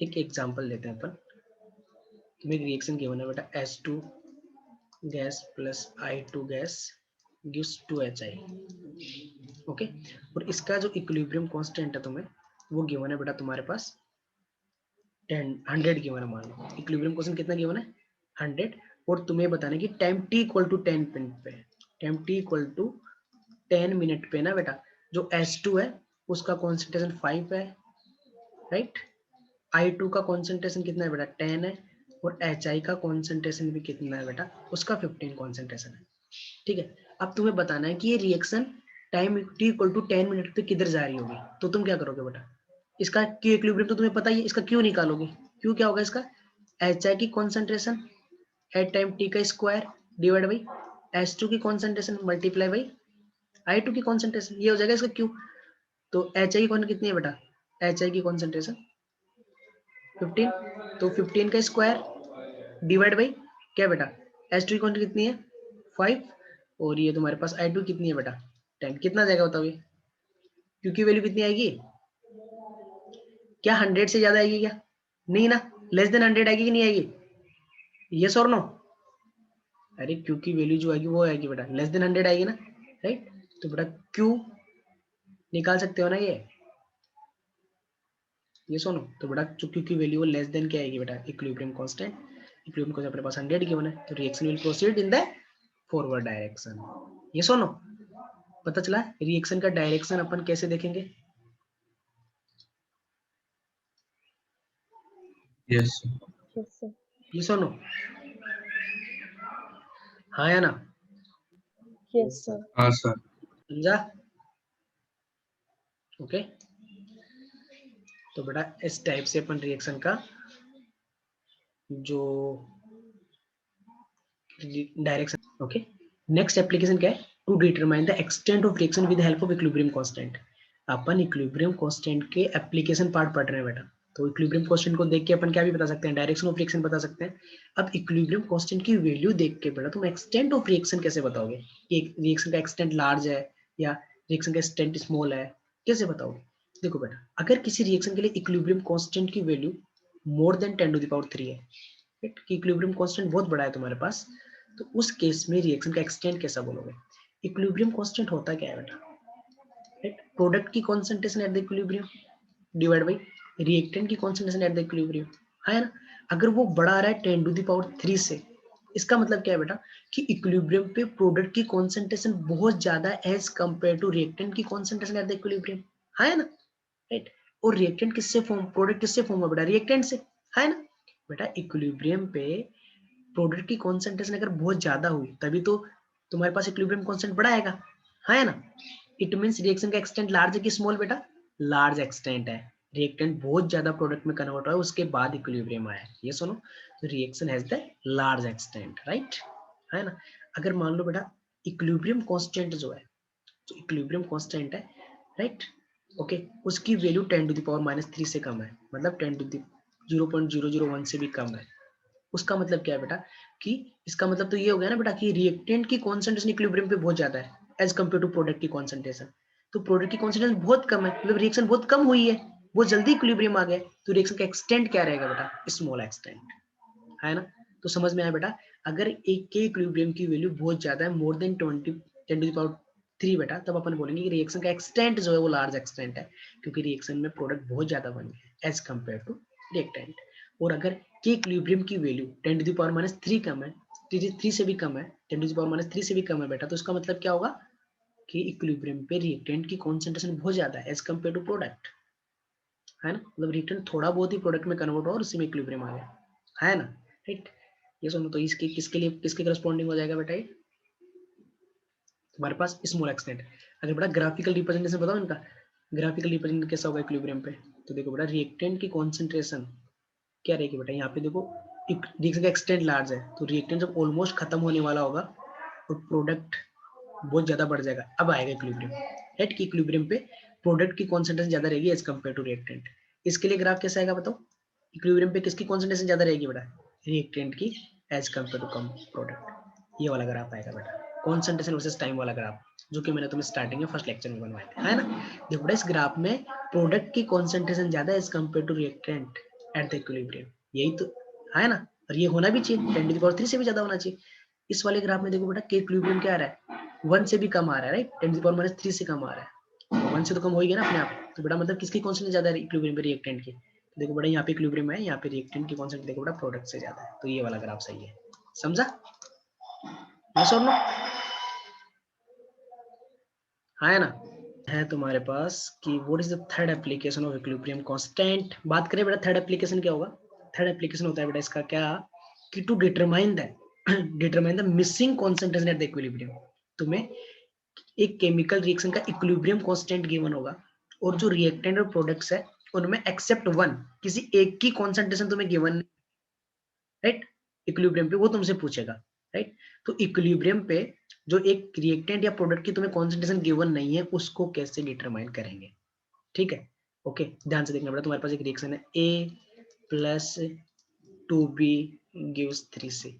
एक एग्जांपल लेते हैं अपन। तुम्हें एक रिएक्शन गिवन है बेटा, H2 gas plus I2 gas gives 2HI। Okay, और इसका जो इक्विलिब्रियम कांस्टेंट है तुम्हें वो गिवन है बेटा तुम्हारे पास 100 गिवन है, मान लो इक्विलिब्रियम कांस्टेंट कितना गिवन है? 100। और तुम्हें बताना है कि time t equal to 10 minute पे, time t equal to 10 minute पे ना बेटा जो H2 है उसका कॉन्सेंट्रेशन 5 है, राइट। I2 का कॉन्सेंट्रेशन कितना है बेटा? 10 है। और HI का कॉन्सेंट्रेशन भी कितना है बेटा? उसका 15 कॉन्सेंट्रेशन है, ठीक है। अब तुम्हें बताना है कि ये reaction time t equal to 10 minute पे किधर जा रही होगी, तो तुम क्या करोगे बेटा, इसका क्यू इक्विलिब्रियम तो तुम्हें पता ही है, इसका क्यू निकालोगे। क्यू क्या होगा इसका, एच आई की कॉन्सेंट्रेशन एट टाइम टी का square divide by H two की concentration multiply by I two की कॉन्सेंट्रेशन, ये हो जाएगा इसका क्यू। तो एच आई की कौन कितनी है बेटा, एच आई की कॉन्सेंट्रेशन 15, तो 15 का स्क्वायर डिवाइड बाई क्या बेटा, एच टू की क्वांटिटी कितनी है 5, और ये तुम्हारे पास आई टू कितनी है बेटा 10, कितना जाएगा बताओ ये, क्योंकि वैल्यू कितनी आएगी, क्या 100 से ज्यादा आएगी क्या, नहीं ना, लेस देन 100 आएगी कि नहीं आएगी, यस और नो, अरे क्योंकि वैल्यू जो आएगी वो आएगी बेटा लेस देन 100 आएगी ना, राइट। तो बेटा क्यू निकाल सकते हो ना ये सुनो, तो बेटा क्यू की वैल्यू लेस देन क्या आएगी बेटा, इक्विलिब्रियम कांस्टेंट, इक्विलिब्रियम कांस्टेंट अपने पास 100 गिवन है, तो reaction will proceed in the forward direction. ये सुनो, पता चला रिएक्शन का डायरेक्शन अपन कैसे देखेंगे, यस सर। ये सुनो, हाँ या ना, यस सर। हाँ सर। समझा, ओके। तो बेटा इस टाइप से अपन रिएक्शन का जो डायरेक्शन, ओके। नेक्स्ट एप्लीकेशन क्या है, to determine the extent of reaction with help of equilibrium constant. अपन इक्विलिब्रियम कांस्टेंट के एप्लीकेशन पार्ट पढ़ रहे हैं बेटा, तो इक्विलिब्रियम कांस्टेंट को देख के अपन क्या भी बता सकते हैं, डायरेक्शन ऑफ रिएक्शन बता सकते हैं। अब इक्विलिब्रियम कांस्टेंट की वैल्यू देख के बेटा तुम एक्सटेंट ऑफ रिएक्शन कैसे बताओगे, कि रिएक्शन का एक्सटेंट लार्ज है या रिएक्शन का एक्सटेंट स्मॉल है, कैसे बताओगे। देखो बेटा, अगर किसी रिएक्शन के लिए इक्विलिब्रियम कांस्टेंट की वैल्यू मोर देन 10⁻³ है, कि इक्विलिब्रियम कांस्टेंट बहुत बड़ा है तुम्हारे पास, तो उस केस में रिएक्शन का एक्सटेंट कैसा बोलोगे। इक्विलिब्रियम कांस्टेंट होता क्या है बेटा, राइट, प्रोडक्ट की concentration at the equilibrium divide by reactant की कॉन्सेंट्रेशन एट द इक्विलिब्रियम, है ना। अगर वो बड़ा आ रहा है 10⁻³ से, इसका मतलब क्या है बेटा, कि इक्विलिब्रियम पे प्रोडक्ट की कॉन्सेंट्रेशन बहुत ज्यादा एज कंपेयर टू रिएक्टेंट की कॉन्सेंट्रेशन एट द इक्विलिब्रियम, है ना, राइट। और रिएक्टेंट किससे फॉर्म, प्रोडक्ट किससे फॉर्म है बेटा, रिएक्टेंट से, है ना। बेटा इक्विलिब्रियम पे प्रोडक्ट की कॉन्सेंट्रेशन अगर बहुत ज्यादा हुई तभी तो तुम्हारे पास इक्विलिब्रियम कांस्टेंट बड़ा आएगा, है ना। इट मींस रिएक्शन का एक्सटेंट लार्ज है कि स्मॉल बेटा, लार्ज एक्सटेंट है, रिएक्टेंट बहुत ज्यादा प्रोडक्ट में कन्वर्ट हुआ है उसके बाद इक्विलिब्रियम आया है, ये सुनो, तो reaction has the large extent, right, है ना। अगर मान लो बेटा इक्विलिब्रियम कांस्टेंट जो है, जो इक्विलिब्रियम कांस्टेंट है, राइट, ओके, उसकी वैल्यू 10⁻³ से कम है, मतलब 0.001 से भी कम है, उसका मतलब क्या है बेटा, कि इसका मतलब तो ये हो गया ना बेटा कि रिएक्टेंट की कॉन्सेंट्रेशन इक्विलिब्रियम पे बहुत ज्यादा है एज कम्पेयर टू प्रोडक्ट की कॉन्सेंट्रेशन, तो प्रोडक्ट की कॉन्सेंट्रेशन बहुत कम है, मतलब रिएक्शन बहुत कम हुई है, बहुत जल्दी इक्विलिब्रियम आ गया, तो रिएक्शन का एक्सटेंट क्या रहेगा बेटा, स्मॉल एक्सटेंट, है ना। तो समझ में आया बेटा, अगर एक के इक्विलिब्रियम की वैल्यू बहुत ज्यादा है, मोर देन 10⁻³ बेटा, तब अपन बोलेंगे कि रिएक्शन का एक्सटेंट जो है वो लार्ज एक्सटेंट है, क्योंकि रिएक्शन में प्रोडक्ट बहुत ज्यादा बन गया एज कम्पेयर टू रिएक्टेंट। और अगर के इक्विलिब्रियम की वैल्यू 10⁻³ कम है, 3 से भी कम है, 10⁻³ से भी कम है बेटा, तो इसका मतलब क्या होगा कि इक्विलिब्रियम पे रिएक्टेंट की कॉन्सेंट्रेशन बहुत ज्यादा है एज कम्पेयर टू प्रोडक्ट, है ना, मतलब रिएक्टेंट थोड़ा बहुत ही प्रोडक्ट में कन्वर्ट हो और उसी में इक्विलिब्रियम आ गया, है ना, राइट। ये सुनो, तो इसके किसके लिए किसके करस्पॉन्डिंग हो जाएगा बेटा, ये तुम्हारे पास स्मॉल एक्सटेंट। अगर बेटा ग्राफिकल रिप्रेजेंटेशन बताओ इनका, ग्राफिकल रिप्रेजेंटेशन कैसा होगा इक्विलिब्रियम पे, तो देखो बेटा रिएक्टेंट की कॉन्सेंट्रेशन क्या रहेगी बेटा, यहाँ पे देखो रिएक्शन का एक्सटेंट लार्ज है, तो रिएक्टेंट जब ऑलमोस्ट खत्म होने वाला होगा और प्रोडक्ट बहुत ज्यादा बढ़ जाएगा, अब आएगा इक्विलिब्रियम, राइट, कि इक्विलिब्रियम पे प्रोडक्ट की कॉन्सेंट्रेशन ज्यादा रहेगी एज कम्पेयर टू रिएक्टेंट। इसके लिए ग्राफ कैसा आएगा बताओ, इक्विलिब्रियम पे किसकी कॉन्सेंट्रेशन ज्यादा रहेगी बेटा, रिएक्टेंट की एज कम्पेयर टू कम प्रोडक्ट, ये वाला ग्राफ आएगा बेटा, कॉन्सेंट्रेशन वर्सेस टाइम वाला ग्राफ, जो कि मैंने तुम्हें स्टार्टिंग में फर्स्ट लेक्चर में बनवाया था, है ना। देखो बेटा इस ग्राफ में प्रोडक्ट की कॉन्सेंट्रेशन ज्यादा as compare to reactant at the equilibrium, यही तो है ना, और ये होना भी चाहिए, 10⁻³ से भी ज्यादा होना चाहिए। इस वाले ग्राफ में देखो बेटा के इक्विलिब्रियम क्या आ रहा है, 1 से भी कम आ रहा है, राइट, 10⁻³ से कम आ रहा है, 1 से तो कम हो ही गया ना अपने आप, तो बेटा मतलब किसकी कॉन्सेंट्रेशन ज्यादा है इक्विलिब्रियम पे, रिएक्टेंट की, तो देखो बेटा यहाँ पे इक्विलिब्रियम है, यहाँ पे रिएक्टेंट की कॉन्सेंट्रेशन देखो बेटा प्रोडक्ट से ज्यादा है, तो ये वाला ग्राफ सही है, समझा, यस और नो, है ना। है तुम्हारे पास कि what is the third application of equilibrium constant, बात करें बेटा थर्ड एप्लीकेशन क्या होगा, थर्ड एप्लीकेशन होता है बेटा इसका क्या, कि to determine the missing concentration at the equilibrium, तुम्हें एक केमिकल रिएक्शन का इक्विलिब्रियम कांस्टेंट गिवन होगा और जो रिएक्टेंट और प्रोडक्ट्स है उनमें एक्सेप्ट वन किसी एक की कॉन्सेंट्रेशन तुम्हें गिवन, राइट, इक्विलिब्रियम पे वो तुमसे पूछेगा, राइट। तो इक्विलिब्रियम पे जो एक रिएक्टेंट या प्रोडक्ट की तुम्हें कॉन्सेंट्रेशन गिवन नहीं है उसको कैसे डिटरमाइन करेंगे, ठीक है। ओके, ध्यान से देखना बेटा, तुम्हारे पास एक रिएक्शन है A plus 2B gives 3C,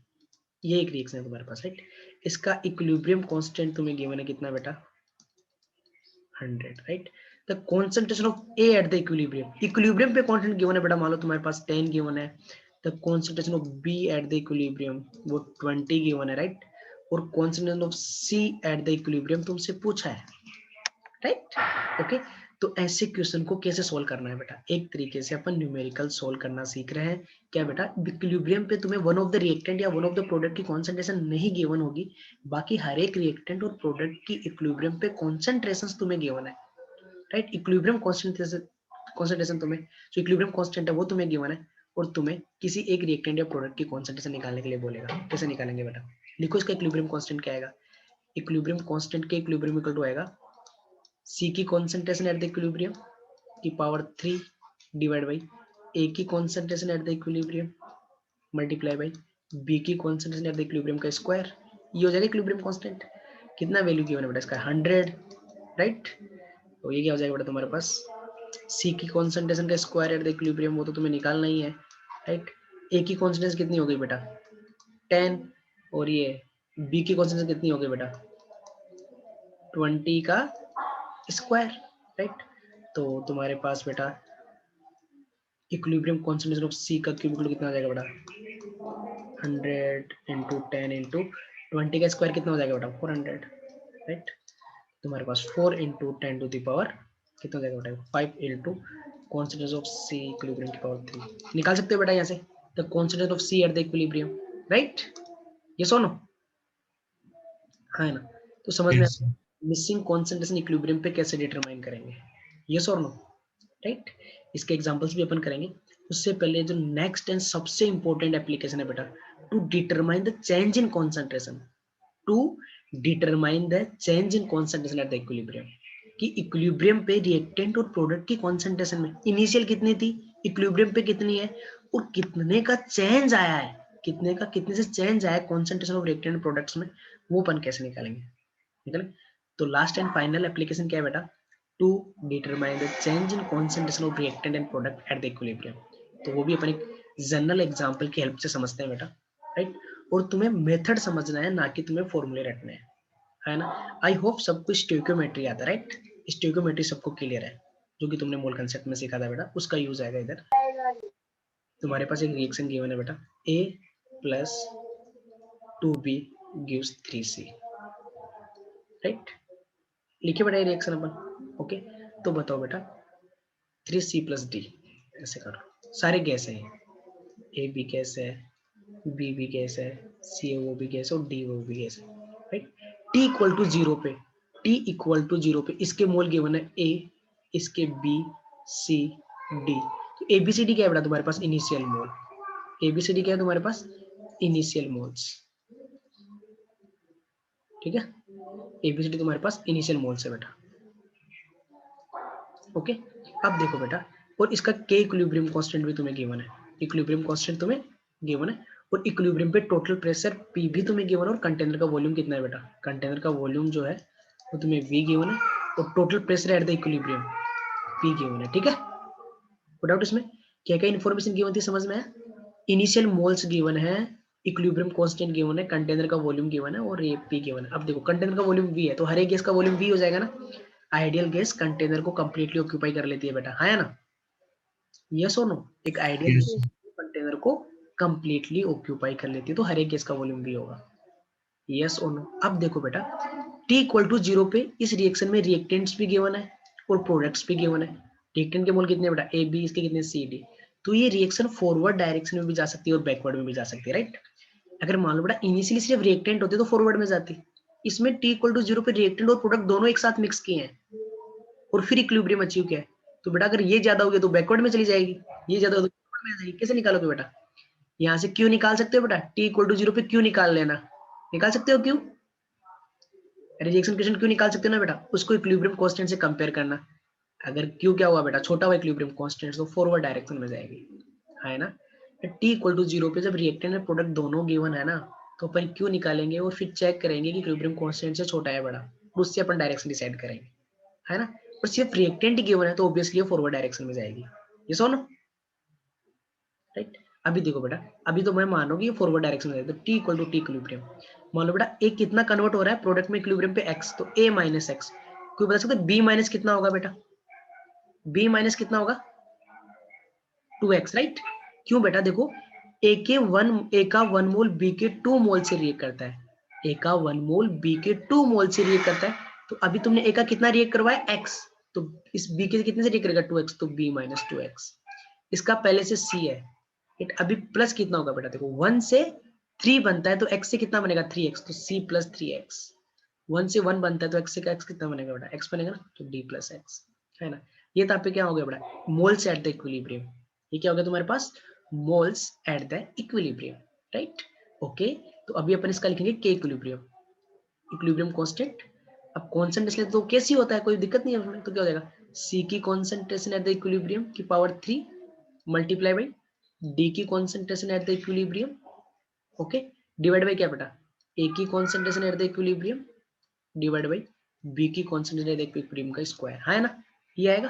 ये एक रिएक्शन है तुम्हारे पास, राइट। इसका इक्विलिब्रियम कांस्टेंट तुम्हें गिवन है कितना बेटा, 100, right. The concentration of A eight the equilibrium, equilibrium पे कांस्टेंट गिवन है बेटा, मान लो तुम्हारे पास 10 गिवन है। The concentration of B eight the equilibrium वो 20 गिवन है, राइट। और concentration of C at the equilibrium तुमसे पूछा है, राइट। ओके, तो ऐसे क्वेश्चन को कैसे सोल्व करना है बेटा, एक तरीके से अपन न्यूमेरिकल सोल्व करना सीख रहे हैं। क्या बेटा, इक्विलिब्रियम पे तुम्हें वन ऑफ द रिएक्टेंट या वन ऑफ द प्रोडक्ट की कॉन्सेंट्रेशन नहीं गिवन होगी, बाकी हर एक रिएक्टेंट और प्रोडक्ट की इक्विलिब्रियम पे कॉन्सेंट्रेशन तुम्हें गिवन है, राइट। इक्विलिब्रियम कॉन्सेंट्रेशन तुम्हें, जो इक्विलिब्रियम कांस्टेंट है वो तुम्हें गिवन है और तुम्हें किसी एक रिएक्टेंट या प्रोडक्ट की कॉन्सेंट्रेशन निकालने के लिए बोलेगा। कैसे निकालेंगे बेटा, लिखो इसका इक्विलिब्रियम कांस्टेंट क्या आएगा, इक्विलिब्रियम कांस्टेंट के इक्विलिब्रियम इक्वल टू आएगा C की कॉन्सेंट्रेशन एट द इक्विलिब्रियम की पावर 3 डिवाइड बाई A की concentration at the equilibrium multiply by B की कॉन्सेंट्रेशन एट द इक्विलिब्रियम का स्क्वायर, ये हो जाएगा इक्विलिब्रियम कांस्टेंट। कितना वैल्यू गिवन है बेटा इसका, 100, राइट। तो ये क्या हो जाएगा बेटा तुम्हारे पास, C की कॉन्सेंट्रेशन का स्क्वायर एट द इक्विलिब्रियम वो तो तुम्हें निकालना ही है, राइट। A की कॉन्सेंट्रेशन कितनी हो गई बेटा 10, और ये B की कॉन्सेंट्रेशन कितनी हो गई बेटा 20 का स्क्वायर, राइट। तो तुम्हारे पास बेटा इक्विलिब्रियम कॉन्सेंट्रेशन ऑफ C का क्यूब कितना आ जाएगा बेटा 100 इंटू 10 इंटू 20 का स्क्वायर कितना हो जाएगा बेटा 400, राइट। तुम्हारे पास 4 इंटू 10 टू द पावर कितना हो जाएगा बेटा 5 into concentration of C equilibrium की पावर 3 निकाल सकते हो बेटा यहाँ से, the concentration of C at the equilibrium, right. ये सुनो, हाँ है ना। तो समझ में मिसिंग कॉन्सेंट्रेशन इक्विलिब्रियम पे कैसे डिटरमाइन करेंगे, यस और नो, राइट। इसके एग्जांपल्स भी अपन करेंगे। उससे पहले जो नेक्स्ट एंड सबसे इंपॉर्टेंट एप्लीकेशन है बेटा, to determine the change in concentration, to determine the change in concentration at the equilibrium, कि इक्विलिब्रियम पे रिएक्टेंट और प्रोडक्ट की कॉन्सेंट्रेशन में इनिशियल कितनी थी, इक्विलिब्रियम पे कितनी है, और कितने का चेंज आया है, कितने से चेंज आया है कॉन्सेंट्रेशन ऑफ रिएक्टेंट प्रोडक्ट्स में, वो अपन कैसे निकालेंगे, निकले। तो लास्ट एंड फाइनल एप्लीकेशन क्या है बेटा, to determine the change in concentration of reactant and product at the equilibrium. तो वो भी अपन एक जनरल एग्जांपल की हेल्प से समझते हैं बेटा, राइट। और तुम्हें मेथड समझना है, ना कि तुम्हें फॉर्मूले रटने हैं, है ना। आई होप सब कुछ स्टोइकियोमेट्री आता है, राइट। स्टोइकियोमेट्री सबको क्लियर है, जो कि तुमने मोल कंसेप्ट में सीखा था बेटा, उसका यूज आएगा इधर। तुम्हारे पास एक रिएक्शन गिवन है बेटा, A plus 2B gives 3C, right. लिखिए बेटा ये रिएक्शन अपन, ओके। तो बताओ बेटा 3C प्लस D, ऐसे करो, सारे गैस हैं, A भी गैस है, B भी गैस है, CaO भी गैस है और DO भी गैस है, राइट। T इक्वल टू 0 पे, T इक्वल टू 0 पे इसके मोल गिवन है A, इसके B, C, D। तो ABCD क्या है बेटा तुम्हारे पास, इनिशियल मोल। ABCD क्या है तुम्हारे पास, इनिशियल मोल्स, ठीक है। ABCD तुम्हारे पास इनिशियल मोल्स है बेटा, ओके। अब देखो बेटा, और इसका K इक्विलिब्रियम कांस्टेंट भी तुम्हें गिवन है, इक्विलिब्रियम कांस्टेंट तुम्हें गिवन है, और इक्विलिब्रियम पे टोटल प्रेशर P भी तुम्हें गिवन है, और कंटेनर का वॉल्यूम कितना है बेटा, कंटेनर का वॉल्यूम जो है वो तुम्हें V गिवन है, और total pressure at the equilibrium P given है, ठीक है। नो डाउट इसमें, क्या क्या इन्फॉर्मेशन गिवन थी समझ में आया, इनिशियल मोल्स गिवन है, इक्विलिब्रियम कांस्टेंट गिवन है, कंटेनर का वॉल्यूम गिवन है, और ये P गिवन है। अब देखो कंटेनर का वॉल्यूम V है, तो हर एक गैस का वॉल्यूम V हो जाएगा ना, आइडियल गैस कंटेनर को कंप्लीटली ऑक्यूपाई कर लेती है बेटा, है ना, यस और नो। एक आइडियल गैस कंटेनर को कंप्लीटली ऑक्यूपाई कर लेती है, तो हर एक गैस का वॉल्यूम भी होगा, यस और नो। अब देखो बेटा T इक्वल टू 0 पे इस रिएक्शन में रिएक्टेंट्स भी गिवन है और प्रोडक्ट्स भी गिवन है। रिएक्टेंट के मोल कितने बेटा, A B, इसके कितने C D। तो ये रिएक्शन फॉरवर्ड डायरेक्शन में भी जा सकती है और बैकवर्ड में भी जा सकती है, राइट। अगर मान लो बेटा इनिशियली सिर्फ रिएक्टेंट होते तो फॉरवर्ड में जाती, इसमें T इक्वल टू 0 पे रिएक्टेंट और प्रोडक्ट दोनों एक साथ मिक्स किए हैं और फिर इक्विलिब्रियम अचीव किया है। तो बेटा अगर ये ज्यादा हो गया तो बैकवर्ड में चली जाएगी, ये ज्यादा हो तो फॉरवर्ड में आ जाएगी। कैसे निकालोगे बेटा, यहाँ से क्यू निकाल सकते हो बेटा, T इक्वल टू 0 पे क्यू निकाल लेना, निकाल सकते हो क्यू, रिएक्शन क्वेश्चन क्यों निकाल सकते हो ना बेटा, उसको इक्विलिब्रियम कांस्टेंट से कंपेयर करना। अगर क्यू क्या हुआ बेटा, छोटा हुआ इक्विलिब्रियम कांस्टेंट, तो फॉरवर्ड डायरेक्शन में जाएगी, है ना। टी इक्वल टू 0 पे जब रिएक्टेंट और प्रोडक्ट दोनों गिवन है ना, तो अपन क्यू निकालेंगे और फिर चेक करेंगे कि इक्विलिब्रियम कांस्टेंट से छोटा है बड़ा, और उससे अपन डायरेक्शन डिसाइड करेंगे, है ना। और सिर्फ रिएक्टेंट ही गिवन है तो ऑब्वियसली फॉरवर्ड डायरेक्शन में जाएगी, ये सो नो, राइट। अभी देखो बेटा, अभी तो मैं मान रहा हूँ कि फॉरवर्ड डायरेक्शन में जाएगी, तो T equal to T equilibrium. मान लो बेटा ए कितना कन्वर्ट हो रहा है प्रोडक्ट में इक्विलिब्रियम पे एक्स, तो ए माइनस एक्स। कोई बता सकता है बी माइनस कितना होगा बेटा, बी माइनस कितना होगा 2x, राइट। क्यों बेटा, देखो ए का 1 मोल बी के 2 मोल से रिएक्ट करता है, ए का 1 मोल बी के 2 मोल से रिएक्ट करता है। तो अभी तुमने ए का कितना रिएक्ट करवाया x, तो इस बी के कितने से रिएक्ट करेगा 2x, तो b माइनस 2x। इसका पहले से c है, अभी प्लस कितना होगा बेटा, देखो 1 से 3 बनता है तो x से कितना बनेगा 3x, तो c प्लस 3x। 1 से 1 बनता है तो x से का x कितना बनेगा बेटा, x बनेगा ना, तो d प्लस x, है ना। ये तो आप पे क्या हो गया बेटा, मोल्स एट द इक्विलिब्रियम। ये क्या हो गया तुम्हारे पास, moles at the equilibrium, right. Okay, तो अभी अपन इसका लिखेंगे के इक्विलिब्रियम, इक्विलिब्रियम कांस्टेंट। अब कॉन्सेंट्रेशन तो कैसी होता है, कोई दिक्कत नहीं है, तो क्या हो जाएगा, सी की कॉन्सेंट्रेशन एट द इक्विलिब्रियम की पावर 3 मल्टीप्लाई बाई डी की concentration at the equilibrium, okay, divide by क्या बेटा, ए की concentration at the equilibrium divide by B की कॉन्सेंट्रेशन एट द इक्विलिब्रियम का स्क्वायर, है ना, ये आएगा।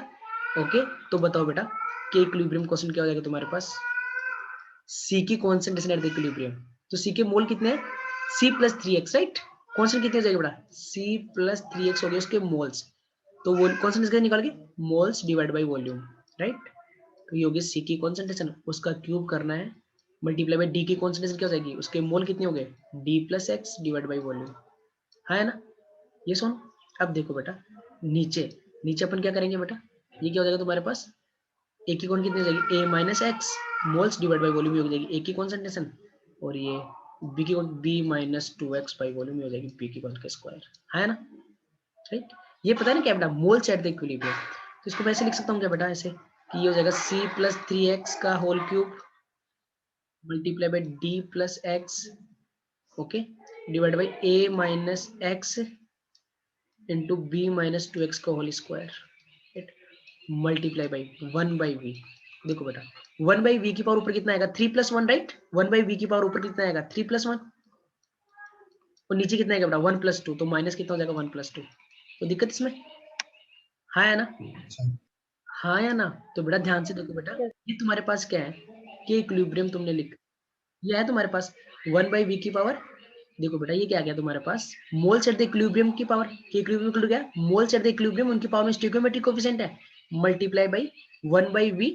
ओके, तो बताओ बेटा के इक्विलिब्रियम क्वेश्चन क्या हो जाएगा तुम्हारे पास, सी की कॉन्सेंट्रेशन एट द इक्विलिब्रियम, तो सी के मोल कितने हैं, सी प्लस 3x, राइट। कॉन्सेंट कितने हो जाएगा बेटा, सी प्लस 3x हो गया उसके मोल्स, तो वो कॉन्सेंट कैसे निकाल के, moles divide by volume, right. तो ये होगी सी की कॉन्सेंट्रेशन, उसका क्यूब करना है, मल्टीप्लाई बाई डी की कॉन्सेंट्रेशन क्या हो जाएगी, उसके मोल कितने हो गए, D plus X divide by volume, है ना। ये सुन, अब देखो बेटा नीचे, नीचे अपन क्या करेंगे बेटा, ये क्या हो जाएगा तुम्हारे पास, ए की कौन कितनी हो जाएगी, A minus X moles divide by volume हो जाएगी ए की कॉन्सेंट्रेशन, और ये बी की B minus 2x by volume हो जाएगी बी की कौन का स्क्वायर, है ना, राइट। ये पता है ना क्या बेटा, मोल्स एट द इक्विलिब्रियम, तो इसको मैं ऐसे लिख सकता हूँ क्या बेटा, ऐसे कि ये हो जाएगा c प्लस 3x का whole cube multiply by D plus X, okay, divide by a minus X into B minus 2x का whole square, right, multiply by 1 by V. देखो बेटा 1 बाई वी की पावर ऊपर कितना आएगा 3 प्लस 1, राइट। 1 बाई वी की पावर ऊपर कितना आएगा 3 प्लस 1, और नीचे कितना आएगा बेटा 1 प्लस 2, तो माइनस कितना हो जाएगा 1 प्लस 2, तो दिक्कत इसमें, हाँ है ना, हाँ या ना। तो बेटा ध्यान से देखो बेटा, Yes. ये तुम्हारे पास क्या है, कि इक्विलिब्रियम तुमने लिख, ये है तुम्हारे पास 1 बाई वी की पावर, देखो बेटा ये क्या आ गया तुम्हारे पास, मोल्स एट द इक्विलिब्रियम की power, K equilibrium equal to क्या, मोल्स एट द इक्विलिब्रियम उनकी पावर में स्टोइकियोमेट्रिक कोएफिशिएंट है, multiply by 1 by V,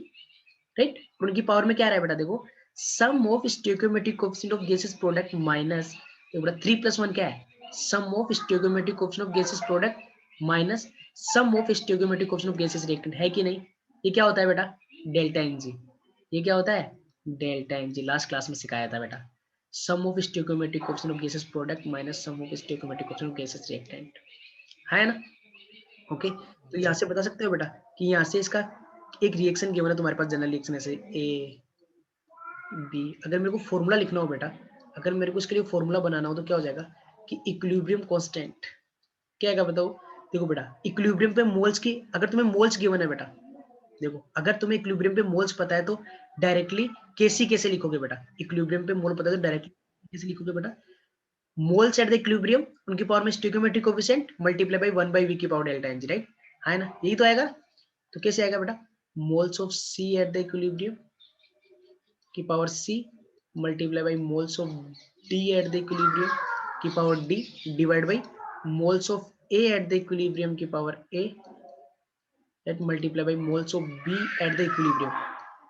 right. उनकी पावर में क्या रहा है बेटा, देखो sum of stoichiometric coefficient of gases product minus, तो बेटा 3 प्लस 1 क्या है, sum of stoichiometric coefficient of gases product minus sum of stoichiometric coefficient of gases reactant, है कि नहीं। ये क्या होता है बेटा, डेल्टा एनजी, ये क्या होता है, डेल्टा एनजी, लास्ट क्लास में सिखाया था बेटा, sum of stoichiometric coefficient of gases product minus sum of stoichiometric coefficient of gases reactant, है ना। ओके, तो यहाँ से बता सकते हो बेटा कि यहाँ से इसका एक रिएक्शन गिवन है तुम्हारे पास, जनरल रिएक्शन ऐसे ए बी, अगर मेरे को फॉर्मूला लिखना हो बेटा, अगर मेरे को इसके लिए फॉर्मूला बनाना हो तो क्या हो जाएगा कि इक्विलिब्रियम कांस्टेंट क्या है बताओ, देखो बेटा इक्विलिब्रियम पे मोल्स की, अगर तुम्हें मोल्स गिवन है बेटा, देखो अगर तुम्हें इक्विलिब्रियम पे मोल्स पता है तो डायरेक्टली केसी कैसे लिखोगे बेटा, इक्विलिब्रियम पे मोल पता है तो डायरेक्टली कैसे लिखोगे बेटा, मोल्स एट द इक्विलिब्रियम उनकी पावर में stoichiometric coefficient multiply by 1 by V की पावर डेल्टा एनजी, राइट, है ना, यही तो आएगा। तो कैसे आएगा बेटा, moles of C at the equilibrium की power C multiply by moles of D at the equilibrium की power D divide by moles of A at the equilibrium की power A that multiply by moles of B eight the equilibrium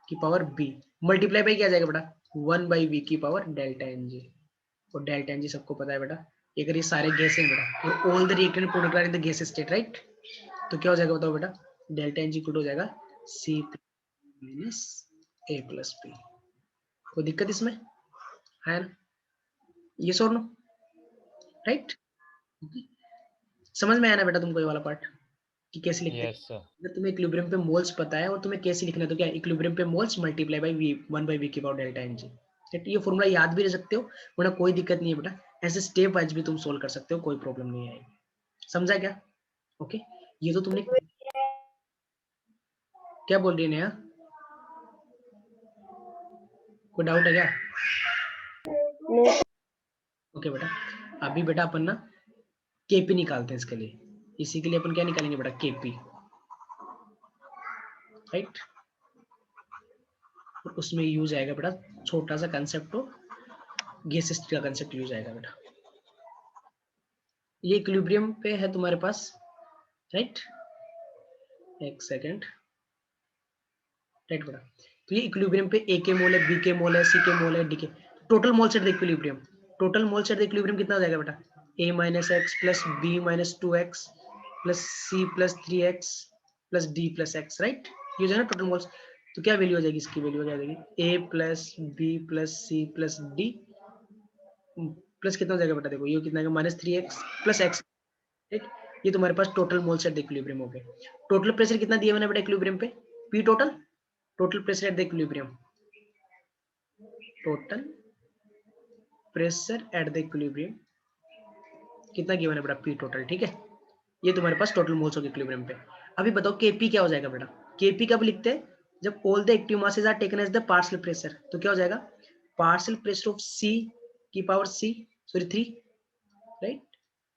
की पावर बी मल्टीप्लाई बाई क्या जाएगा बेटा 1 बाई वी की पावर डेल्टा एन जी, और डेल्टा एन जी सबको पता है बेटा, अगर ये सारे गैस हैं बेटा और all the reactant product are in the gas state, right, तो क्या हो जाएगा बताओ बेटा, डेल्टा एन जी इक्वल हो जाएगा सी माइनस ए प्लस बी, कोई दिक्कत इसमें, है ना, ये और नो, राइट। समझ में आया ना बेटा तुमको ये वाला पार्ट कि कैसे लिखते हैं, यस सर। अगर तुम्हें इक्विलिब्रियम पे मोल्स पता है और तुम्हें कैसे लिखना है तो क्या इक्विलिब्रियम पे moles multiply by V 1 by V की पावर डेल्टा एन जी, ठीक, ये फॉर्मूला याद भी रख सकते हो, वरना कोई दिक्कत नहीं है बेटा, ऐसे स्टेप वाइज भी तुम सोल्व कर सकते हो, कोई प्रॉब्लम नहीं आएगी, समझा क्या? ओके, ये तो तुमने, क्या बोल रही है नेहा? कोई डाउट है क्या? नो ओके बेटा, अभी बेटा अपन ना केपी निकालते हैं इसके लिए। इसी के लिए अपन क्या निकालेंगे बेटा? KP, right. उसमें यूज आएगा बेटा छोटा सा कंसेप्ट हो, गैसेस का कंसेप्ट यूज आएगा बेटा। ये इक्विलिब्रियम पे है तुम्हारे पास, राइट? एक सेकेंड, राइट बेटा। तो ये इक्विलिब्रियम पे ए के मोल है, बी के मोल है, सी के मोल है, डी के, total moles at the equilibrium. Total moles at the equilibrium कितना हो जाएगा बेटा? A minus X plus B minus 2x plus C plus 3x plus D plus X, right? ये जो है ना टोटल मोल्स। तो क्या वैल्यू हो जाएगी इसकी? वैल्यू हो जाएगी A plus B plus C plus D plus कितना हो जाएगा बेटा? देखो ये कितना है, माइनस 3x प्लस एक्स, ठीक? ये तुम्हारे पास total moles at the equilibrium हो गए। टोटल प्रेशर कितना दिया मैंने बेटा इक्विलिब्रियम पे? P total, total pressure at the equilibrium, total pressure at the equilibrium कितना गिवन है बेटा? पी टोटल, ठीक है? ये तुम्हारे पास टोटल मोल्स हो गए इक्विलिब्रियम पे। अभी बताओ केपी क्या हो जाएगा बेटा? केपी कब लिखते हैं? जब all the active masses are taken as the partial pressure. तो क्या हो जाएगा? पार्शियल प्रेशर ऑफ सी की power C, sorry 3, right,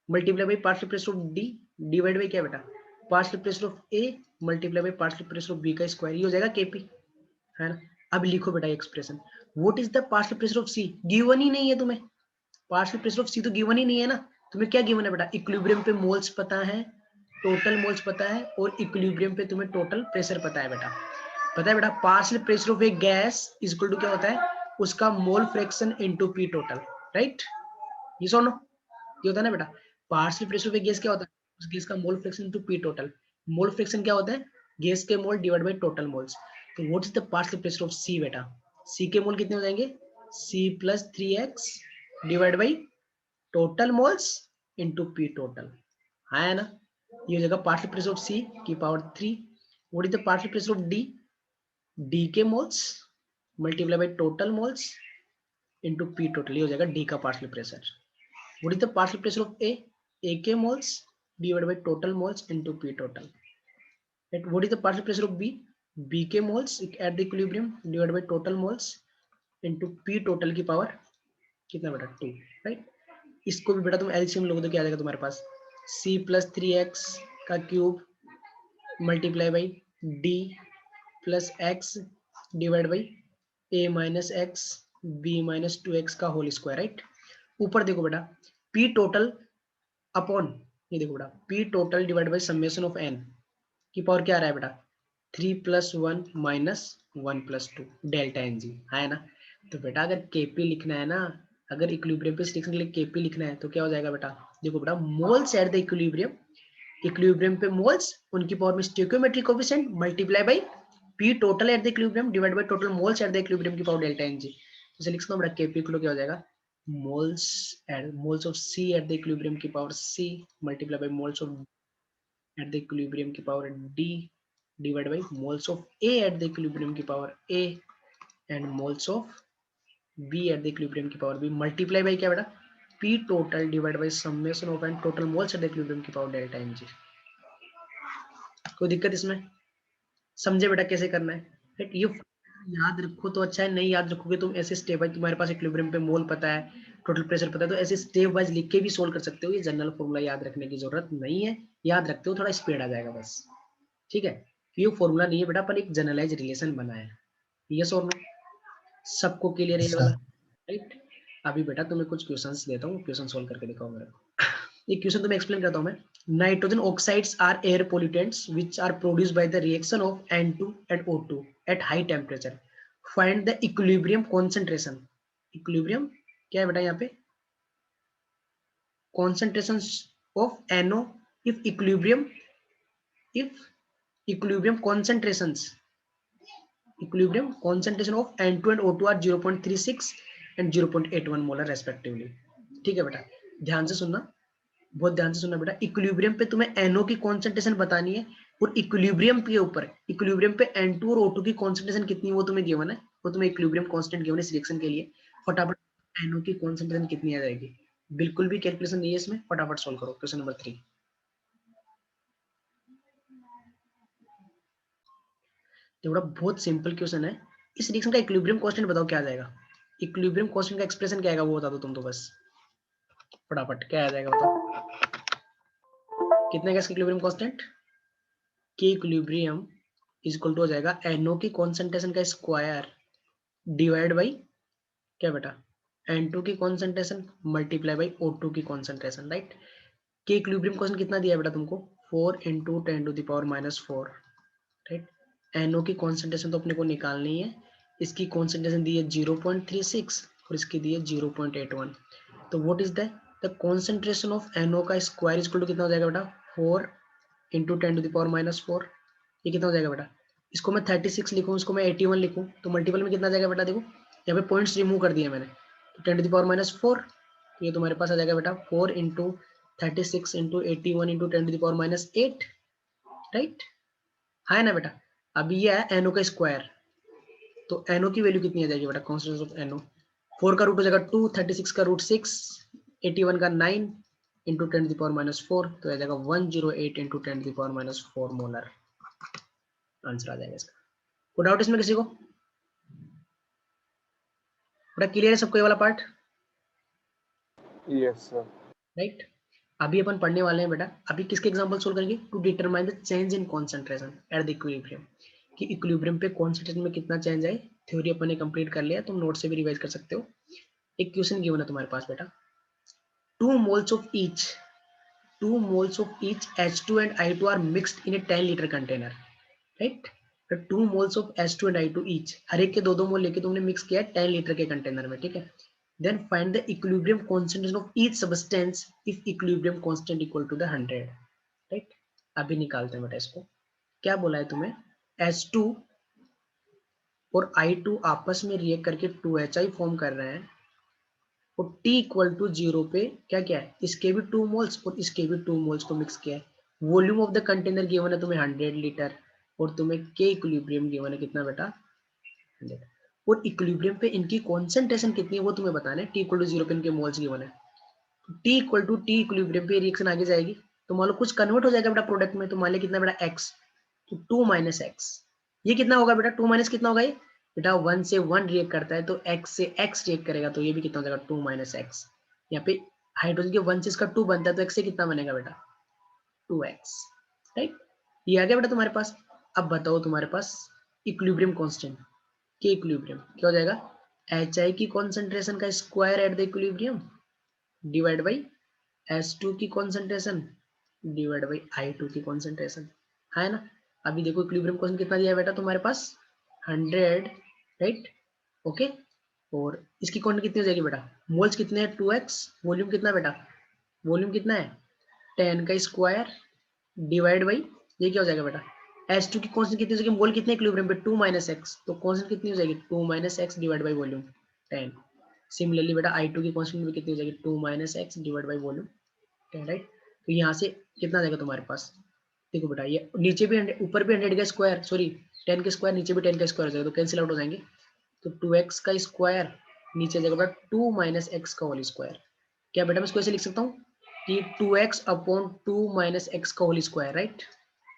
multiply by partial pressure of D divide by क्या बेटा? Partial pressure of A multiply by partial pressure of B का स्क्वायर। ये हो जाएगा केपी, है ना? अब लिखो बेटा expression, what is the partial pressure of C? Given ही नहीं है तुम्हें, पार्शियल प्रेशर ऑफ सी तो गिवन ही नहीं है ना। तुम्हें क्या गिवन है बेटा? इक्विलिब्रियम पे मोल्स पता है, टोटल मोल्स पता है, और इक्विलिब्रियम पे तुम्हें टोटल प्रेशर पता है बेटा। पता है बेटा partial pressure of a gas is equal to क्या होता है? उसका mole fraction into P total, right? ये सुनो, ये होता है ना बेटा, partial pressure of a gas क्या होता है? उस गैस का mole fraction into P total. Mole fraction क्या होता है? गैस के mole divide by total moles. तो what is the partial pressure of C बेटा? सी के मोल कितने हो जाएंगे? C plus 3x divide by total moles into P total, है ना? ये हो जाएगा पार्शियल प्रेशर ऑफ सी की power 3। What is the partial pressure of D? D के moles multiply by total moles into P total. ये हो जाएगा डी का partial pressure. What is the partial pressure of A? A के moles divide by total moles into P total. Right? What is the partial pressure of B? B के moles at the equilibrium divided by total moles into P total की पावर कितना बेटा? 2, राइट? इसको भी बेटा तुम एलसीएम लोगे तो क्या आ जाएगा तुम्हारे पास? C प्लस 3x का cube multiply by D plus X divide by A minus X B minus 2x का होल स्क्वायर, राइट? ऊपर देखो बेटा P टोटल अपॉन, ये देखो बेटा P total divide by summation of n की पावर क्या आ रहा है बेटा? 3 plus 1 minus 1 plus 2 delta N G, है ना? तो बेटा अगर केपी लिखना है ना, अगर इक्विलिब्रियम पे स्टिक्स के लिए केपी लिखना है तो क्या हो जाएगा बेटा? देखो बेटा moles at the equilibrium, equilibrium पे मोल्स उनकी पावर में stoichiometric coefficient multiply by P total eight the equilibrium divide by total moles at the equilibrium की पावर डेल्टा एन जी। तो इसे लिख सकता हूं बेटा केपी इक्वल क्या हो जाएगा? Moles of C at the equilibrium की power C multiply by moles of at the equilibrium की power d divided by moles of A at the equilibrium की power A and moles of B at the equilibrium की पावर B multiply by क्या बेटा? P total divided by summation of and total moles at the equilibrium की पावर डेल्टा mg। कोई दिक्कत इसमें? समझे बेटा कैसे करना है? राइट? ये याद रखो तो अच्छा है, नहीं याद रखोगे तुम ऐसे स्टेप वाइज, तुम्हारे पास इक्विलिब्रियम पे मोल पता है, टोटल प्रेशर पता है, तो ऐसे स्टेप वाइज लिख के भी सोल्व कर सकते हो। ये जनरल फॉर्मूला याद रखने की जरूरत नहीं है, याद रखते हो थोड़ा स्पीड आ जाएगा बस, ठीक है? ये फॉर्मूला नहीं है बेटा, अपन एक जनरलाइज रिलेशन बनाया है। यस और नो? सबको क्लियर है ये वाला, राइट? अभी बेटा तुम्हें कुछ क्वेश्चंस देता हूँ, क्वेश्चन सोल्व करके दिखाओ मेरे को। एक क्वेश्चन तुम्हें एक्सप्लेन करता हूँ मैं। Nitrogen oxides are air pollutants which are produced by the reaction of N2 and O2 at high temperature. Find the equilibrium concentration. Equilibrium क्या है बेटा? यहाँ पे concentration of NO if equilibrium concentration of N2 and O2 are 0.36 and 0.81 molar respectively. ठीक है बेटा, ध्यान से सुनना, बहुत ध्यान से सुनना बेटा। इक्विलिब्रियम पे तुम्हें NO की कॉन्सेंट्रेशन बतानी है, और इक्विलिब्रियम के ऊपर इक्विलिब्रियम पे N2 और O2 की कॉन्सेंट्रेशन कितनी है वो तुम्हें गिवन है, वो तुम्हें इक्विलिब्रियम कांस्टेंट गिवन है इस रिएक्शन के लिए। फटाफट NO की कॉन्सेंट्रेशन कितनी आ जाएगी? बिल्कुल भी कैलकुलेशन नहीं है इसमें, फटाफट सोल्व करो क्वेश्चन नंबर 3। तो बड़ा बहुत सिंपल क्वेश्चन है। इस रिएक्शन का इक्विलिब्रियम कांस्टेंट बताओ क्या आ जाएगा। इक्विलिब्रियम कांस्टेंट का एक्सप्रेशन क्या आएगा वो बता दो तुम तो बस फटाफट, क्या आ जाएगा बताओ। कितने का इसका इक्विलिब्रियम कांस्टेंट, के इक्विलिब्रियम इज इक्वल टू हो जाएगा NO की कॉन्सेंट्रेशन का स्क्वायर डिवाइड बाई क्या बेटा, N2 की कॉन्सेंट्रेशन मल्टीप्लाई बाई O2 की कॉन्सेंट्रेशन, राइट। के इक्विलिब्रियम कांस्टेंट कितना दिया है बेटा तुमको, 4 इंटू 10⁻⁻⁴, राइट। NO की कॉन्सेंट्रेशन तो अपने को निकालनी है, इसकी कॉन्सेंट्रेशन दी है 0.36 और इसकी दी है 0.81। तो what is the concentration of NO का स्क्वायर इक्वल टू कितना हो जाएगा बेटा, 4 इंटू 10⁻⁻⁴। ये कितना हो जाएगा बेटा, इसको मैं 36 लिखूँ, इसको मैं 81 लिखूँ, तो मल्टीपल में कितना आ जाएगा बेटा, देखो यहाँ पे पॉइंट्स रिमूव कर दिए मैंने, तो 10⁻⁴, तो ये तुम्हारे पास आ जाएगा बेटा 4 इंटू 36 इंटू 81 इंटू 10⁻⁸, राइट। है ना बेटा। अब ये है NO का स्क्वायर, तो NO की वैल्यू कितनी आ जाएगी बेटा, कॉन्स्टेंट ऑफ NO, 4 का रूट हो जाएगा 2, 36 का रूट 6, 81 का 9 इंटू 10⁻⁴, तो आ जाएगा 108 इंटू 10⁻⁴ मोलर आंसर आ जाएगा इसका। कोई डाउट इसमें किसी को, बड़ा क्लियर है सबको ये वाला पार्ट, यस सर। राइट। अभी अपन पढ़ने वाले हैं बेटा, अभी किसके एग्जांपल सोल्व करेंगे, to determine the change in concentration at the equilibrium, कि इक्विलिब्रियम पे कॉन्सेंट्रेशन में कितना चेंज आए। थ्योरी अपन ने कंप्लीट कर लिया, तुम नोट से भी रिवाइज कर सकते हो। एक क्वेश्चन गिवन है तुम्हारे पास बेटा, 2 moles of each 2 moles of each H2 and I2 are mixed in a 10-liter container, right। तो 2 moles of H2 and I2 each, हर एक के 2-2 मोल लेके तुमने मिक्स किया 10 लीटर के कंटेनर में, ठीक है। Then find the equilibrium concentration of each substance if equilibrium constant equal to the 100, right. अभी निकालते हैं बेटा इसको। क्या बोला है तुम्हें, H2 और I2 आपस में रिएक्ट करके 2HI फॉर्म कर रहे हैं, और T इक्वल टू 0 पे क्या क्या है, इसके भी 2 मोल्स और इसके भी 2 मोल्स को मिक्स किया है। Volume of the container given है तुम्हें 100 लीटर, और तुम्हें के इक्विलिब्रियम गिवन है कितना बेटा, 100। और इक्विलिब्रियम पे इनकी कॉन्सेंट्रेशन कितनी है वो तुम्हें बताना है। T इक्वल टू 0 पे इनके मोल्स गिवन है, T equal to T equilibrium पे रिएक्शन आगे जाएगी, तो मान लो कुछ कन्वर्ट हो जाएगा बेटा प्रोडक्ट में, तो मान लिया कितना बेटा x, तो 2 माइनस एक्स, ये कितना होगा बेटा, 2 माइनस कितना होगा ये बेटा, 1 से 1 रिएक्ट करता है, तो x से x रिएक्ट करेगा, तो ये भी कितना हो जाएगा 2 माइनस एक्स। यहाँ पे हाइड्रोजन के 1 से इसका 2 बनता है, तो x से कितना बनेगा बेटा 2x, राइट। ये आ गया बेटा तुम्हारे पास। अब बताओ तुम्हारे पास इक्विलिब्रियम कांस्टेंट, के इक्विलिब्रियम क्या हो जाएगा, HI की कॉन्सेंट्रेशन का square eight the equilibrium divide by H2 की कॉन्सेंट्रेशन डिवाइड बाई I2 की कॉन्सेंट्रेशन, है ना। अभी देखो इक्विलिब्रियम कांस्टेंट कितना दिया है बेटा तुम्हारे पास, 100, राइट, ओके। और इसकी क्वांटिटी कितनी हो जाएगी बेटा, मोल्स कितने हैं 2x, वॉल्यूम कितना बेटा, वॉल्यूम कितना है 10 का स्क्वायर डिवाइड बाई, ये क्या हो जाएगा बेटा, H2 की कांस्टेंट कितनी हो जाएगी, मोल कितने इक्विलिब्रियम पे 2 माइनस एक्स, तो कांस्टेंट कितनी हो जाएगी 2 minus x divide by volume 10। Similarly बेटा I2 की कांस्टेंट भी कितनी हो जाएगी 2 minus x divide by volume 10, right. तो यहाँ से कितना आ जाएगा तुम्हारे पास, देखो बेटा ये नीचे भी 100, ऊपर भी 100 का स्क्वायर, सॉरी 10 का स्क्वायर, नीचे भी 10 का स्क्वायर हो जाएगा, तो कैंसिल आउट हो जाएंगे, तो 2x का स्क्वायर नीचे आ जाएगा बेटा 2 माइनस एक्स का होल स्क्वायर। क्या बेटा मैं इसको ऐसे लिख सकता हूँ कि 2x अपॉन 2 माइनस एक्स का होल स्क्वायर, राइट,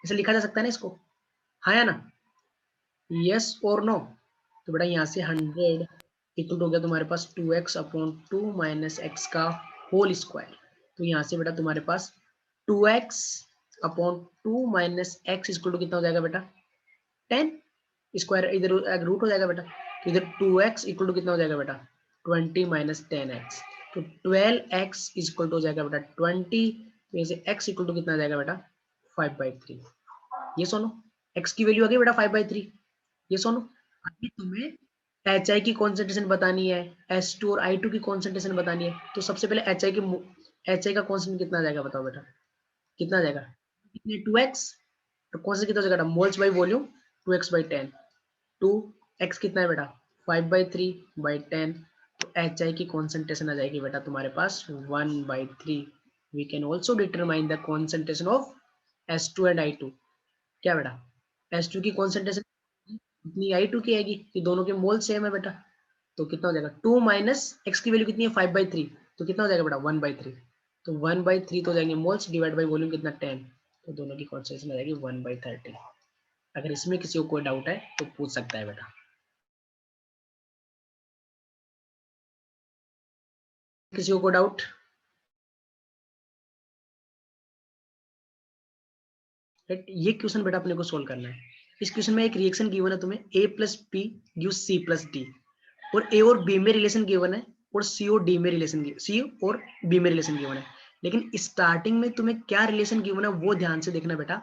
ऐसे लिखा जा सकता है ना इसको, हाँ या ना, यस और नो। तो बेटा यहाँ से 100 इक्वल हो गया तुम्हारे पास 2x अपॉन 2 माइनस एक्स का होल स्क्वायर, तो यहाँ से बेटा तुम्हारे पास 2x upon 2 minus X equal to कितना हो जाएगा बेटा 10, स्क्वायर इधर रूट हो जाएगा बेटा, तो इधर 2x इक्वल टू कितना हो जाएगा बेटा 20 माइनस 10x, तो 12x इक्वल टू हो जाएगा बेटा 20, तो यहाँ से x इक्वल टू कितना आ जाएगा बेटा 5/3। ये सुनो x की वैल्यू आ गई बेटा 5/3, ये सुनो। अभी तुम्हें HI की कॉन्सेंट्रेशन बतानी है, H2 और I2 की कॉन्सेंट्रेशन बतानी है, तो सबसे पहले HI का कॉन्सेंट्रेशन कितना आ जाएगा बताओ बेटा, कितना आ जाएगा, कितने 2x, तो कॉन्सेंट्रेशन कितना हो जाएगा moles by volume 2x/10, 2x कितना है बेटा 5/3/10, तो HI की कॉन्सेंट्रेशन आ जाएगी बेटा तुम्हारे पास 1/3। We can also determine the concentration of H2 and I2। क्या बेटा H2 की कॉन्सेंट्रेशन इतनी I2 की आएगी, कि दोनों के मोल सेम है बेटा, तो कितना हो जाएगा 2 माइनस एक्स की वैल्यू कितनी है 5/3, तो कितना हो जाएगा बेटा 1/3, तो 1/3 तो जाएंगे मोल्स डिवाइड बाई वॉल्यूम कितना 10, तो दोनों की कॉन्सेंट्रेशन आ जाएगी 1/30। अगर इसमें किसी को कोई डाउट है तो पूछ सकता है बेटा। किसी को कोई डाउट? ये क्वेश्चन बेटा अपने को सोल्व करना है। इस क्वेश्चन में एक रिएक्शन गिवन है तुम्हें, a plus P give c plus D, और a और b में रिलेशन गिवन है और c और d में रिलेशन, c और b में रिलेशन गिवन है। लेकिन स्टार्टिंग में तुम्हें क्या रिलेशन गिवन है वो ध्यान से देखना बेटा,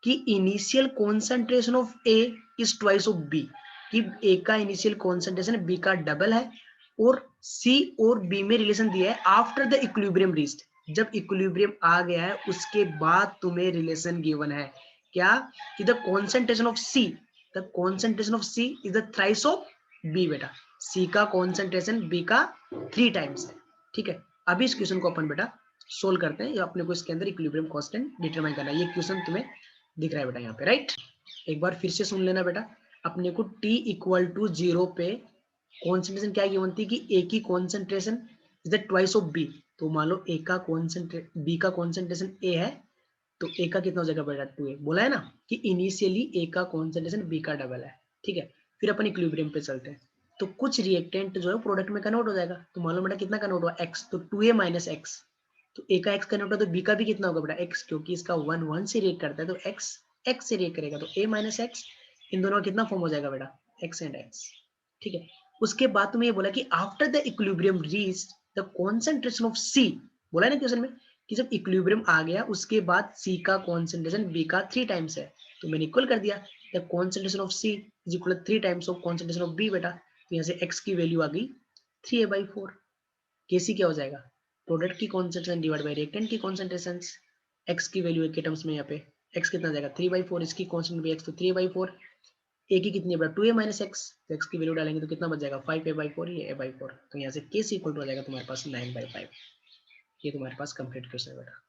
कि initial concentration of a is twice of b, कि a का इनिशियल कॉन्सेंट्रेशन b का डबल है, और c और b में रिलेशन दिया है आफ्टर द इक्विलिब्रियम रीच्ड, जब इक्विलिब्रियम आ गया है उसके बाद तुम्हें रिलेशन गिवन है क्या, कि the concentration of c, the concentration of c is the thrice of b बेटा, c का कॉन्सेंट्रेशन b का 3 टाइम्स है। ठीक है, अभी इस क्वेश्चन को अपन बेटा सोल्व करते हैं, अपने को इसके अंदर इक्विलिब्रियम कांस्टेंट डिटरमाइन करना है। ये क्वेश्चन तुम्हें दिख रहा है बेटा यहाँ पे, राइट। एक बार फिर से सुन लेना बेटा, अपने को t इक्वल टू 0 पे कॉन्सेंट्रेशन क्या गिवन थी, कि a की concentration is the twice of b, तो मान लो a का b का कॉन्सेंट्रेशन a है, तो a का कितना हो जाएगा बेटा 2a, बोला है ना कि इनिशियली a का कॉन्सेंट्रेशन b का डबल है। ठीक है, फिर अपन इक्विलिब्रियम पे चलते हैं, तो कुछ रिएक्टेंट जो है प्रोडक्ट में कन्वर्ट हो जाएगा, तो मान लो बेटा कितना कन्वर्ट हुआ x, तो 2a माइनस x, तो a का x कन्वर्ट होगा तो b का भी कितना होगा बेटा x, क्योंकि इसका 1 1 से रिएक्ट करता है तो x से रिएक्ट करेगा, तो a माइनस x, इन दोनों का कितना फॉर्म हो जाएगा बेटा x एंड x। ठीक है, उसके बाद तुम्हें ये बोला कि after the equilibrium reach the concentration of c, बोला है ना क्वेश्चन में कि जब इक्विलिब्रियम आ गया उसके बाद c का कॉन्सेंट्रेशन b का 3 टाइम्स है, तो मैंने इक्वल कर दिया, the concentration of c is equal 3 times of concentration of b बेटा, तो यहाँ से x की वैल्यू आ गई 3a/4। Kc क्या हो जाएगा, प्रोडक्ट की कॉन्सेंट्रेशन डिवाइड बाय रिएक्टेंट की कॉन्सेंट्रेशन, x की वैल्यू के टर्म्स में यहाँ पे x कितना जाएगा 3/4, इसकी कॉन्स्टेंट भी x, तो 3/4, a की कितनी है 2a माइनस x, तो x की वैल्यू डालेंगे तो कितना बच जाएगा 5a/4, ये a/4, तो यहाँ से Kc इक्वल टू हो जाएगा तुम्हारे पास 9/5। ये तुम्हारे पास कंप्लीट क्वेश्चन है बेटा।